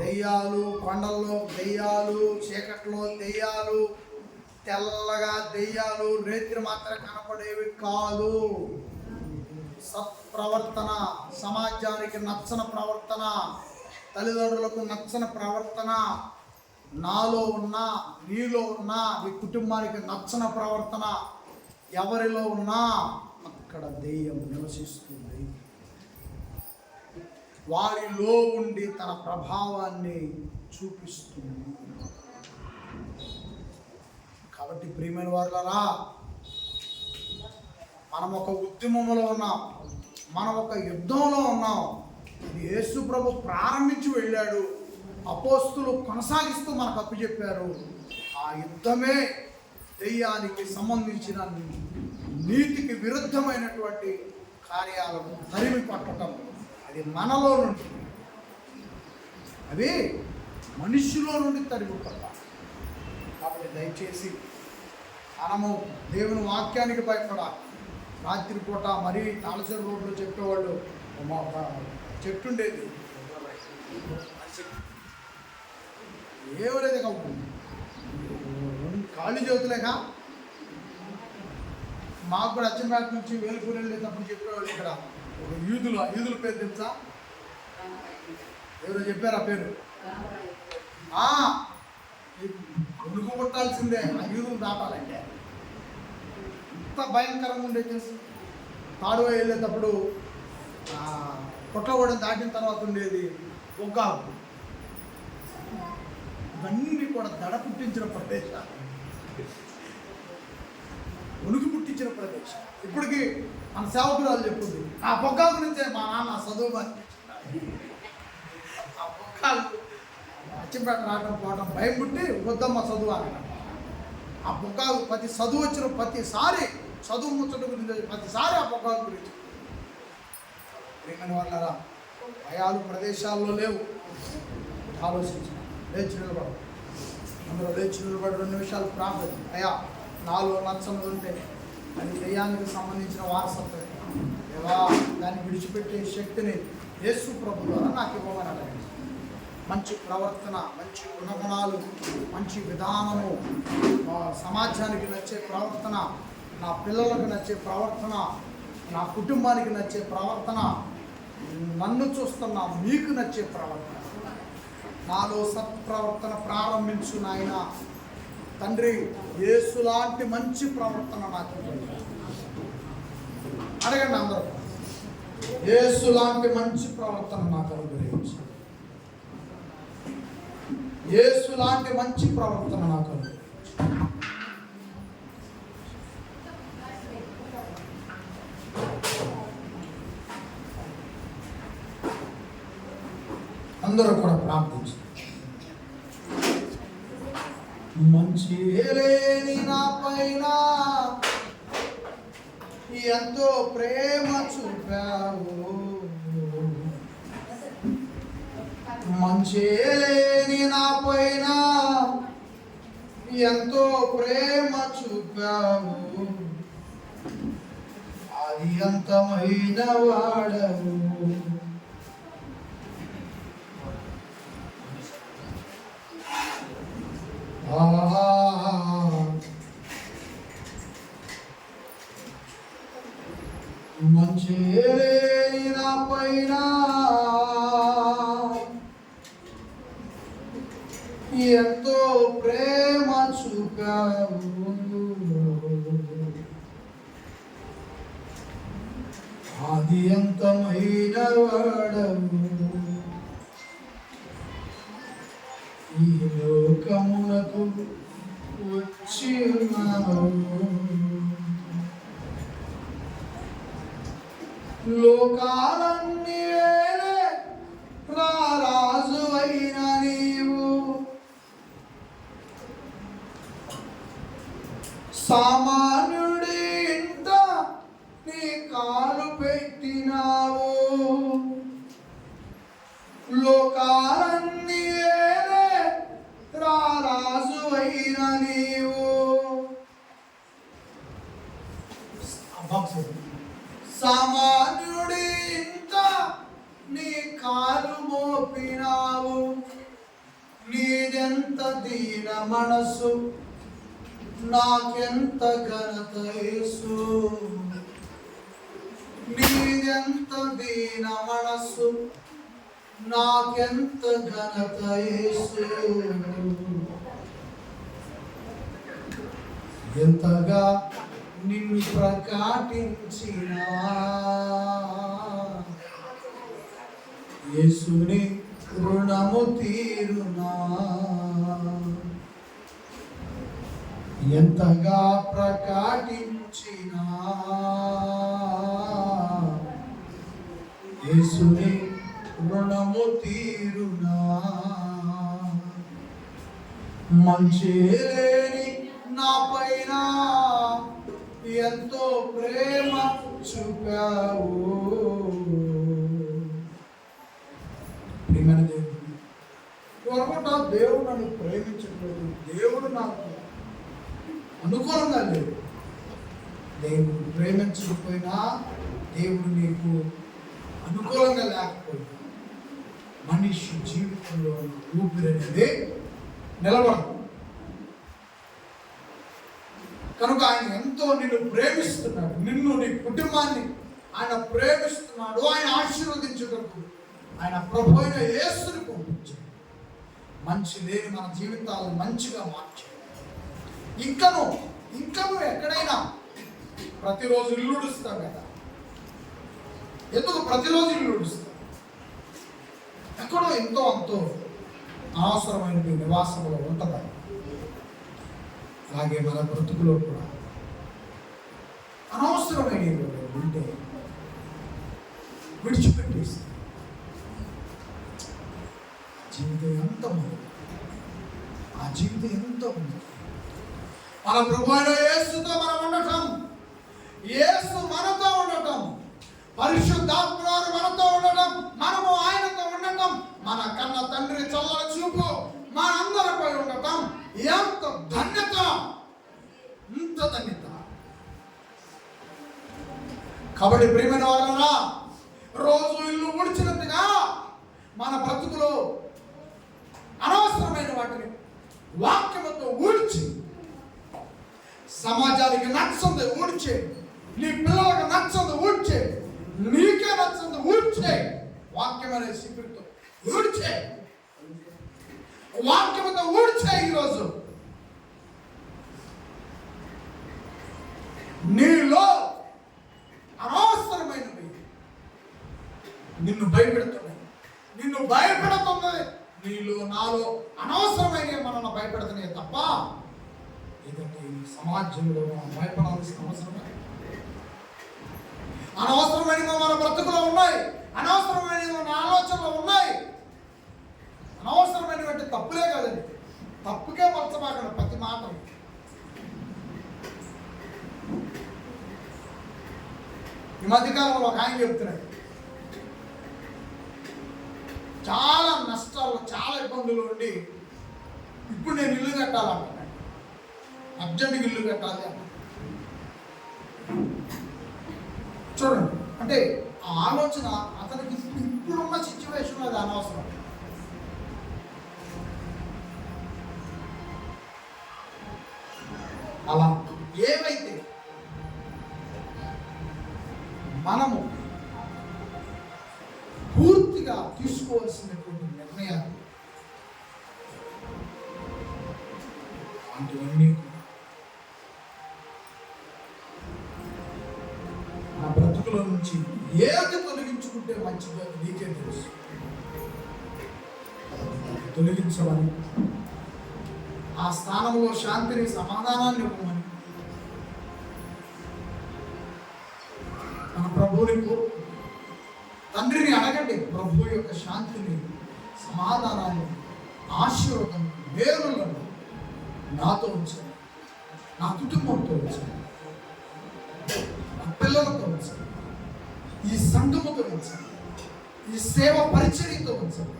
దెయ్యాలు, కొండల్లో దెయ్యాలు, చీకట్లో దెయ్యాలు, తెల్లగా దెయ్యాలు రేత్రి మాత్రం కనపడేవి కాదు. సత్ప్రవర్తన, సమాజానికి నచ్చని ప్రవర్తన, తల్లిదండ్రులకు నచ్చని ప్రవర్తన, నాలో ఉన్నా, నీలో ఉన్నా, నీ కుటుంబానికి నచ్చని ప్రవర్తన ఎవరిలో ఉన్నా అక్కడ దెయ్యం నివసిస్తుంది. వారిలో ఉండి తన ప్రభావాన్ని చూపిస్తుంది. కాబట్టి ప్రియమైన వారులారా, మనం ఒక ఉద్యమంలో ఉన్నాం, మనం ఒక యుద్ధంలో ఉన్నాం. ఇది యేసు ప్రభు ప్రారంభించి వెళ్ళాడు, అపోస్తులు కొనసాగిస్తూ మనకు అప్పచెప్పారు. ఆ యుద్ధమే దెయ్యానికి సంబంధించిన నీతికి విరుద్ధమైనటువంటి కార్యాలను తరిమి పట్టడం. అది మనలో నుండి, అవి మనిషిలో నుండి తరిమి పట్టాలి. కాబట్టి దయచేసి మనము దేవుని వాక్యానికి భయపడాలి. రాత్రిపూట మరీ తాళసేరు రోడ్లో చెప్పేవాళ్ళు, మా చెట్టు ఉండేది, ఏవలేదు ఖాళీ చేతులేక మాకు కూడా అచ్చంపేట నుంచి వేలుపూరు వెళ్ళేటప్పుడు చెప్పేవాళ్ళు ఇక్కడ యూదుల పేరు తెలుసా? ఎవరో చెప్పారు ఆ పేరు. ఉడుకు పుట్టాల్సిందే ఆ యూదులు దాటాలంటే. ఎంత భయంకరంగా ఉండేది తెలుసు. తాడువా వెళ్ళేటప్పుడు కొట్లగూడెం దాటిన తర్వాత ఉండేది ఒగ్గాకు. ఇవన్నీ కూడా దడ పుట్టించిన ప్రదేశాలు, ఉనికి పుట్టించిన ప్రదేశం. ఇప్పటికీ మన సేవకురాలు చెప్పుద్ది, ఆ పొగ్గాకు నుంచే మా నాన్న చదువు ఆ పొగ్గాకు అచ్చంపేట రావడం పోవడం భయం పుట్టి వద్దమ్మ చదువు అనడం. ఆ పొగ్గాకు ప్రతి చదువు వచ్చిన ప్రతిసారి చదువు ముచ్చట గురించి ప్రతిసారి ఆ పొగ్గాకు గురించి. ప్రియమైన వాళ్ళరా, భయాలు ప్రదేశాల్లో లేవు. ఆలోచించిన లేచి నిలబడు. అందులో లేచి నిలబడి 2 నిమిషాలు ప్రార్థన. అయ్యా, నాలో నచ్చలు ఉంటే అది దయ్యానికి సంబంధించిన వారసత్వం. ఎలా దాన్ని విడిచిపెట్టే శక్తిని యేసు ప్రభు ద్వారా నాకు ఇవ్వమని అడగండి. మంచి ప్రవర్తన, మంచి గుణగణాలు, మంచి విధానము, సమాజానికి నచ్చే ప్రవర్తన, నా పిల్లలకు నచ్చే ప్రవర్తన, నా కుటుంబానికి నచ్చే ప్రవర్తన, నన్ను చూస్తున్న మీకు నచ్చే ప్రవర్తన, నాలో సత్ప్రవర్తన ప్రారంభించు నాయన. తండ్రి, యేసు లాంటి మంచి ప్రవర్తన నాకు అడగండి అందరూ. యేసు లాంటి మంచి ప్రవర్తన నాకు అనుగ్రహించు. యేసు లాంటి మంచి ప్రవర్తన నాకు అనుగ్రహించు. అందరూ కూడా ప్రార్థించు. మంచి లేని నా పైన ఎంతో ప్రేమ చూపావు, మంచి లేని నా పైన ఎంతో ప్రేమ చూపావు, అది అంతమైన వాడవు. మంచి లేని నా పైన ఎంతో ప్రేమ చూపావు, అది అంతమైన వాడవు. ఈ లోకమునకు వచ్చి ఉన్నావు, లోకాలన్నీ వేలే రాజు అయిన నీవు, సామాన్యుడి ఇంట నీ కాలు పెట్టినావు, లోకాలన్నీ వేలే రాజు అయిన నీవు, సామాన్యుడి ఇంట నీ కాలు మోపినావు, నీదెంత దీన మనసు, నాకెంత ఘనత యేసు, నీదెంత దీన మనసు, నాకెంత ఘనత యేసు, ఎంతగా నిన్ను ప్రకటించిన యేసుని రుణము తీరునా, ఎంతగా ప్రకటించిన యేసుని రుణము తీరునా, మంచి లేని నా పైన ఎంతో ప్రేమ చూపావు. ప్రియమైన దేవుడు, దేవుడు నన్ను ప్రేమించట్లేదు, దేవుడు నాకు అనుకూలంగా లేదు. దేవుడు ప్రేమించకపోయినా, దేవుడు నీకు అనుకూలంగా లేకపోయినా మనిషి జీవితంలో ఊపిరి అనేది నిలబడదు. కనుక ఆయన ఎంతో నిన్ను ప్రేమిస్తున్నాడు, నిన్ను నీ కుటుంబాన్ని ఆయన ప్రేమిస్తున్నాడు. ఆయన ఆశీర్వదించుటకు ఆయన ప్రభు అయిన యేసుని పంపించాడు. మంచి లేని మన జీవితాలను మంచిగా మార్చాడు. ఇంకను ఎక్కడైనా ప్రతిరోజు ఇల్లు ఉడుస్తాం కదా, ఎందుకు ప్రతిరోజు ఇల్లు ఉడుస్తాం? ఎక్కడో ఎంతో అంతో అనవసరమైన నివాసంలో ఉంటుందా? అలాగే మన బ్రతుకులో కూడా అనవసరమైన ఉంటే విడిచిపెట్టేసి జీవితం ఎంత ఉంది, ఆ జీవితం ఎంత ఉంది. మన ప్రభు అయిన యేసుతో మనం ఉండటం, యేసు మనతో ఉండటం, పరిశుద్ధాత్మవారు మనతో ఉండటం, మనము ఆయనతో ఉండటం, మన కన్న తండ్రి చల్లని చూపు మనందరిపై ఉండటం ఎంత ధన్యత, ఎంత ధన్యత. కాబట్టి ప్రియమైన వారలారా, రోజు ఇల్లు ఊడ్చినట్టుగా మన బ్రతుకులో అనవసరమైన వాటిని వాక్యముతో ఊడ్చి, సమాజానికి నచ్చంది ఊడ్చే, నీ పిల్లలకు నచ్చంది ఊడ్చే, నీకే నచ్చంది ఊడ్చే, వాక్యం అనే శిబిరితో ఊడ్చే, వాక్యముతో ఊడ్చే. ఈరోజు నీలో అనవసరమైనవి నిన్ను భయపెడుతున్నది, నీలో నాలో అనవసరమైనవి మనల్ని భయపెడుతున్నాయి తప్ప ఏదంటే ఈ సమాజంలో మనం భయపడాల్సిన అవసరమే. అనవసరమైనవి మన బ్రతుకులో ఉన్నాయి, అనవసరమైనవి మన ఆలోచనలో ఉన్నాయి. అనవసరమైనవి అంటే తప్పులే కదండి, తప్పుకే పరచబాకండి ప్రతి మాట. ఈ మధ్యకాలంలో ఒక ఆయన చెప్తున్నాడు, చాలా నష్టాలు, చాలా ఇబ్బందులు ఉండి ఇప్పుడు నేను ఇల్లు కట్టాలంటున్నాడు, అర్జెంటుగా ఇల్లు కట్టాలి అన్న. చూడండి, అంటే ఆ ఆలోచన అతనికి ఇప్పుడున్న సిచ్యువేషన్ అది అనవసరం. అలా ఏమైతే మనము పూర్తిగా తీసుకోవాల్సినటువంటి నిర్ణయాలు అలాంటివన్నీ మన బ్రతుకుల నుంచి ఏది తొలగించుకుంటే మంచిదో నీకే తెలుసు. తొలగించమని, ఆ స్థానంలో శాంతిని, సమాధానాన్ని ఇవ్వమని మన ప్రభువుని, తండ్రిని అడగండి. ప్రభు యొక్క శాంతిని, సమాధానాన్ని, ఆశీర్వాదం, మేలులను నాతో ఉంచండి, నా కుటుంబంతో ఉంచండి, నా పిల్లలతో ఉంచండి, ఈ సంఘముతో ఉంచండి, ఈ సేవ పరిచర్యతో ఉంచండి.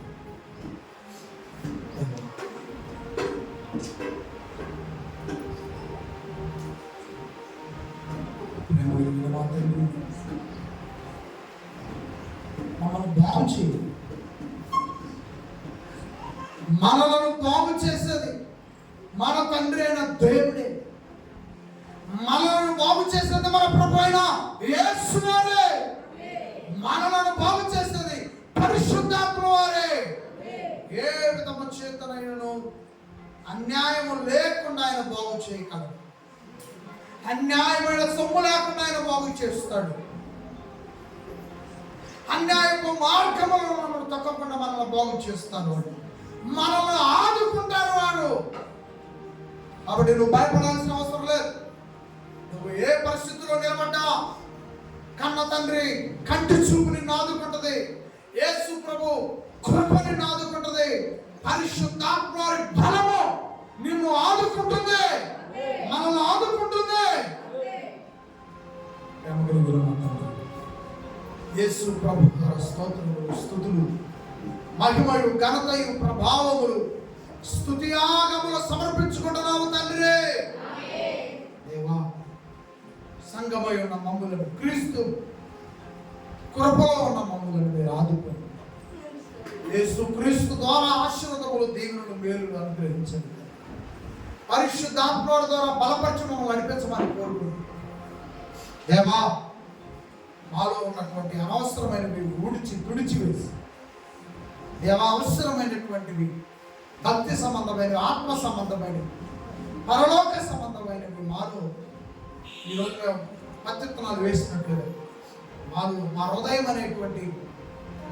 మనల్ని బాగు చేయాలి, మనలను బాగు చేసేది మన తండ్రి అయిన దేవుడే. మనలను బాగు చేసేది మన ప్రభు అయిన యేసువారే. మనలను బాగు చేసేది పరిశుద్ధాత్మ వారే. ఏ విధము చేతనైనను అన్యాయము లేకుండా ఆయన బాగు చేయగలడు, అన్యాయమైన సొమ్ము లేకుండా ఆయన బాగు చేస్తాడు. అన్యాయపు మార్గములను మనం తప్పకుండా మనల్ని బాగు చేస్తాడు, మనల్ని ఆదుకుంటారు వాడు. కాబట్టి నువ్వు భయపడాల్సిన అవసరం లేదు. నువ్వు ఏ పరిస్థితిలో నిలబడ్డా కన్న తండ్రి కంటి చూపు నిన్ను ఆదుకుంటది, యేసు ప్రభు కృప నిన్ను ఆదుకుంటది, పరిశుద్ధాత్మ వారి బలము నిన్ను ఆదుకుంటుంది, మనల్ని ఆదుకుంటుంది. యేసు ప్రభు స్తోత్రములు, స్తుతులు, మహిమలు, ఘనతయు, ప్రభావములు, స్తుతియాగములు సమర్పించుకుంటున్నాము తండ్రి. దేవా, సంగమై ఉన్న మమ్ములను, క్రీస్తు కృపలో ఉన్న మమ్ములను మీరు ఆదుకోండి. యేసు క్రీస్తు ద్వారా ఆశీర్వాదములు, దీవెనలు, మేలులు అనుగ్రహించండి. పరిశుద్ధాత్మ ద్వారా బలపరచడం మమ్మల్ని నడిపించమని కోరుకుంటున్నాం. దేవా, మాలో ఉన్నటువంటి అనవసరమైనవి తుడిచివేసి దేవా, అవసరమైనటువంటివి భక్తి సంబంధమైనవి, ఆత్మ సంబంధమైనవి, పరలోక సంబంధమైనవి మాలో ఈరోజు పత్తిత్తనాలు వేసినట్లుగా మా హృదయం అనేటువంటి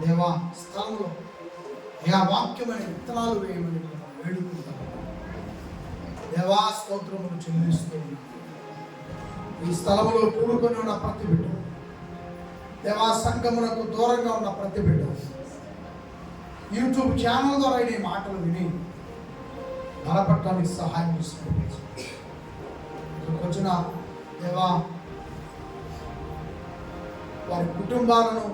దేవా స్థలంలో వాక్యం అనే విత్తనాలు వేయమని వేడుకుంటాం. దేవా, స్తోత్రమును చెల్లిస్తూ ఉన్నాం. ఈ స్థలంలో కూడుకొని ఉన్న ప్రతి బిడ్డ, దేవా సంఘమునకు దూరంగా ఉన్న ప్రతి బిడ్డ యూట్యూబ్ ఛానల్ ద్వారా ఈ మాటలు విని బలపడటానికి సహాయం చేస్తుంది. వచ్చిన దేవా వారి కుటుంబాలను,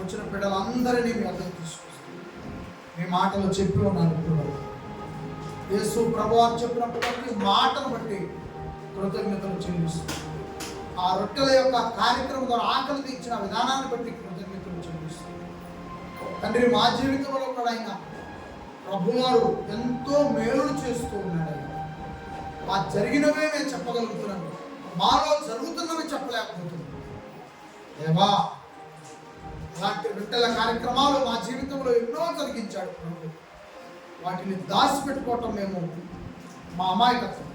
వచ్చిన బిడ్డలందరినీ మీ అర్థం తీసుకొస్తుంది. మీ మాటలు చెప్పి ఉన్నాను. ఇప్పుడు యేసు ప్రభువారు చెప్పిన ప్రతి మాటను బట్టి కృతజ్ఞతలు చెల్లిస్తుంది. ఆ రొట్టెల యొక్క కార్యక్రమం ద్వారా ఆకలి తీర్చిన విధానాన్ని బట్టి కృతజ్ఞతలు చెల్లిస్తుంది. తండ్రి, మా జీవితంలో కూడా ఆయన ప్రభువారు ఎంతో మేలు చేస్తూ ఉన్నాడు. ఆ జరిగినవే మేము చెప్పగలుగుతున్నాను, మాలో జరుగుతున్నవి చెప్పలేకపోతున్నాం. దేవా, అలాంటి బిడ్డల కార్యక్రమాలు మా జీవితంలో ఎన్నో జరిగించాడు ప్రభు. వాటిని దాచిపెట్టుకోవటం మేము మా అమాయకత్వం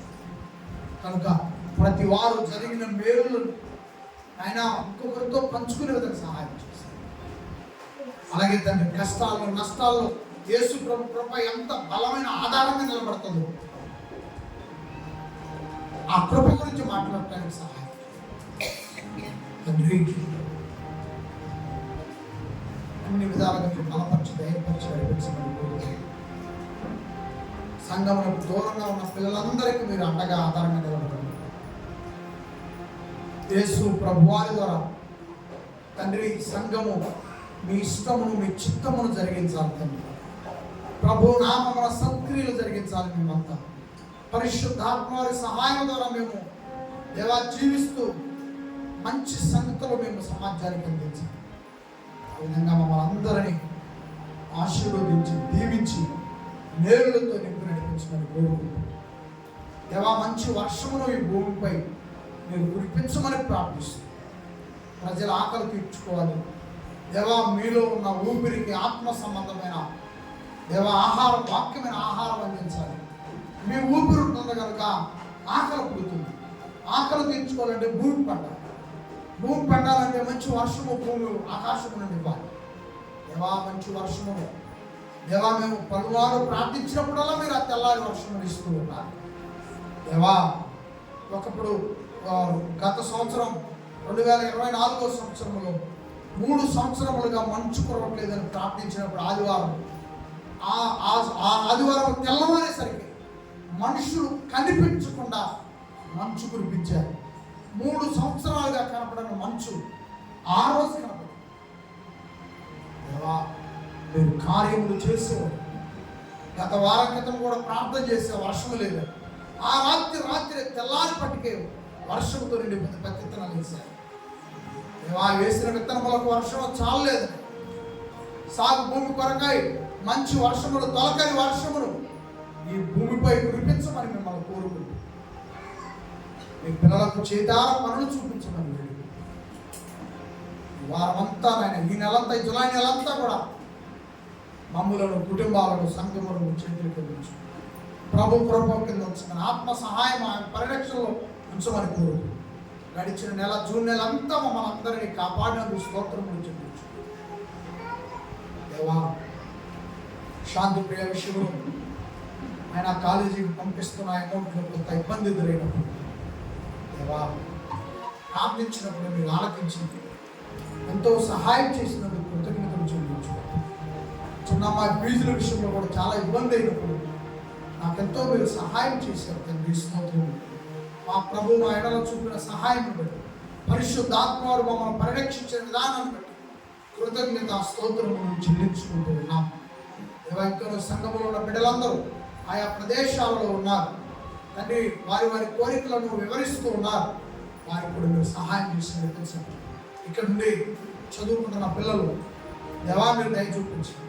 కనుక ప్రతి వారు జరిగిన మేలులను ఆయన ఇంకొకరితో పంచుకునే విధంగా సహాయం చేశారు. అలాగే తండ్రి, కష్టాల్లో నష్టాల్లో యేసు ప్రభు కృప ఎంత బలమైన ఆధారంగా నిలబడుతుందో ఆ కృప గురించి మాట్లాడటానికి సహాయం తండ్రి. అన్ని విధాలుగా మీరు బలపరిచి దయపరిచి నడిపించమని సంఘములకు దూరంగా ఉన్న పిల్లలందరికీ మీరు అండగా ఆధారంగా నిలబడండి. యేసు ప్రభువారి ద్వారా తండ్రి సంఘము మీ ఇష్టమును మీ చిత్తమును జరిగించాలి తండ్రి. ప్రభు నామమున సత్క్రియలు జరిగించాలి. మేమంతా పరిశుద్ధాత్మ వారి సహాయం ద్వారా మేము దేవా జీవిస్తూ మంచి సంగతులు మేము సమాజానికి అందించాలి. ఆ విధంగా మమ్మల్ని అందరినీ ఆశీర్వదించి దీవించి మేలులతో నింపి నడిపించమని కోరుకుంటున్నాం. దేవా, మంచి వర్షమును ఈ భూమిపై మీరు కురిపించమని ప్రార్థిస్తున్నాం. ప్రజల ఆకలి తీర్చుకోవాలి దేవా. మీలో ఉన్న ఊపిరికి ఆత్మ సంబంధమైన దేవా ఆహారం, వాక్యమైన ఆహారం అందించాలి. మీ ఊపిరి ఉంటుంది కనుక ఆకలి పుడుతుంది. ఆకలి తీర్చుకోవాలంటే భూమి పండాలి. భూమి పండాలంటే మంచి వర్షము భూమి ఆకాశము నుండి ఇవ్వాలి. దేవా, మంచి వర్షము దేవా, మేము పలువారు ప్రార్థించినప్పుడల్లా మీరు ఆ తెల్లారి వర్షము ఇస్తూ ఉన్నారు దేవా. ఒకప్పుడు గత సంవత్సరం 2024 సంవత్సరంలో 3 సంవత్సరములుగా మంచు కురవట్లేదని ప్రార్థించినప్పుడు ఆదివారం తెల్లవారేసరికి మనుషులు కనిపించకుండా మంచు కురిపించారు. 3 సంవత్సరాలుగా కనపడిన మంచు ఆ రోజు కనపడింది. దేవా, మీరు కార్యములు చేసేవారు. గత వారం క్రితం కూడా ప్రార్థన చేసే వర్షము లేదు. ఆ రాత్రి తెల్లారి పట్టుకే వర్షంతో నిండి పత్తి విత్తనాలు వేశారు. దేవా, వేసిన విత్తనములకు వర్షం చాలలేదు. సాగు భూమి కొరకాయ మంచి వర్షములు, తొలకరి వర్షములు ఈ భూమిపై కురిపించమని మిమ్మల్ని కోరుకుంటున్నాం. మీ పిల్లలకు చేతార పనులు చూపించమని వారమంతా నాయన, ఈ నెలంతా, ఈ జులై నెలంతా కూడా మమ్ములను, కుటుంబాలను, సంఘములను చేతులకు ఉంచు. ప్రభు కృప కింద ఉంచమని, ఆత్మ సహాయం పరిరక్షణలో ఉంచమని కోరుకుంటున్నాం. గడిచిన నెల, జూన్ నెల అంతా మమ్మల్ని అందరినీ కాపాడినందుకు స్తోత్రములు చెల్లించు దేవా. శాంతి ప్రియ విషయంలో ఆయన కాలేజీకి పంపిస్తున్న అమౌంట్లో కొంత ఇబ్బంది ఎదురైనప్పుడు దేవా, ప్రార్థించినప్పుడు మీరు ఆలకించి ఎంతో సహాయం చేసినందుకు కృతజ్ఞతలు చెల్లించు. చిన్నమ్మాయి ఫీజుల విషయంలో కూడా చాలా ఇబ్బంది అయినప్పుడు నాకెంతో మీరు సహాయం చేశారు తండ్రి. స్తోత్రం. మా ప్రభు మా ఎడలో చూపిన సహాయం బట్టి, పరిశుద్ధాత్మ వారు మమ్మల్ని పరిరక్షించే విధానాన్ని బట్టి కృతజ్ఞత స్తోత్రములను చెల్లించుకుంటూ ఉన్నాం. దేవాలయంలో సంఘములో ఉన్న బిడ్డలందరూ ఆయా ప్రదేశాలలో ఉన్నారు తండ్రి. వారి కోరికలను వివరిస్తూ ఉన్నారు. వారికి కూడా మీరు సహాయం చేసి నడిపించండి. ఇక్కడ నుండి చదువుకుంటున్న పిల్లలు దేవా మీరు దయ చూపించండి.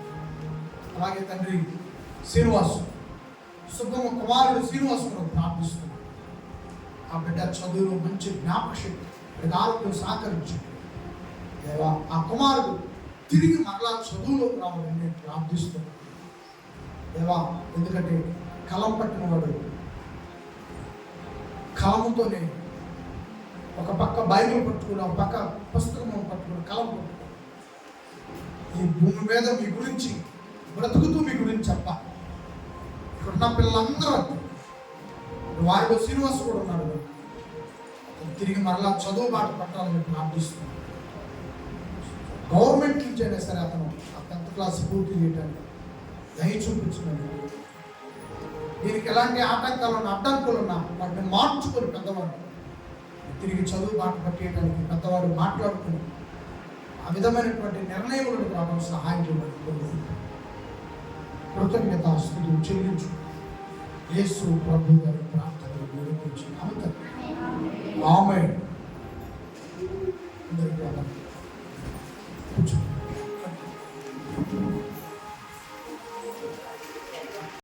అలాగే తండ్రి శ్రీనివాసు, సుబ్బమ్మ కుమారుడు శ్రీనివాసు ప్రార్థిస్తున్నాం. ఆ బిడ్డ చదువులో మంచి జ్ఞాపకశక్తి, ఆరోగ్యం సహకరించు దేవా. ఆ కుమారుడు తిరిగి మరలా చదువులోకి రావాలని నేను ప్రార్థిస్తున్నాను దేవా. ఎందుకంటే కలం పట్టిన వాడు కలముతోనే ఒక పక్క బైబిల్ పట్టుకుని, ఒక పక్క పుస్తకం పట్టుకుని, కలం పట్టుకుని ఈ భూమి మీద మీ గురించి బ్రతుకుతూ మీ గురించి చెప్పాలి. ఇక్కడున్న పిల్లలందరూ వారిలో శ్రీనివాస్ కూడా ఉన్నాడు. తిరిగి మరలా చదువు బాట పట్టాలని ప్రార్థిస్తున్నాను. గవర్నమెంట్ నుంచి అయినా సరే అతను ఆ 10th క్లాస్ పూర్తి చేయడానికి దయ చూపించినందుకు, దీనికి ఎలాంటి ఆటంకాలున్నా అడ్డంకులున్నా వాటిని మార్చుకొని పెద్దవాడు తిరిగి చదువు బాట పట్టేయడానికి పెద్దవాడు మాట్లాడుకుని ఆ విధమైనటువంటి నిర్ణయములను రావడం సహాయం చేయబడుతుంది. కృతజ్ఞత స్తుతులు చెల్లించు యేసు ప్రభు గారి ప్రార్థనలు వేడుకొచ్చి ఆమె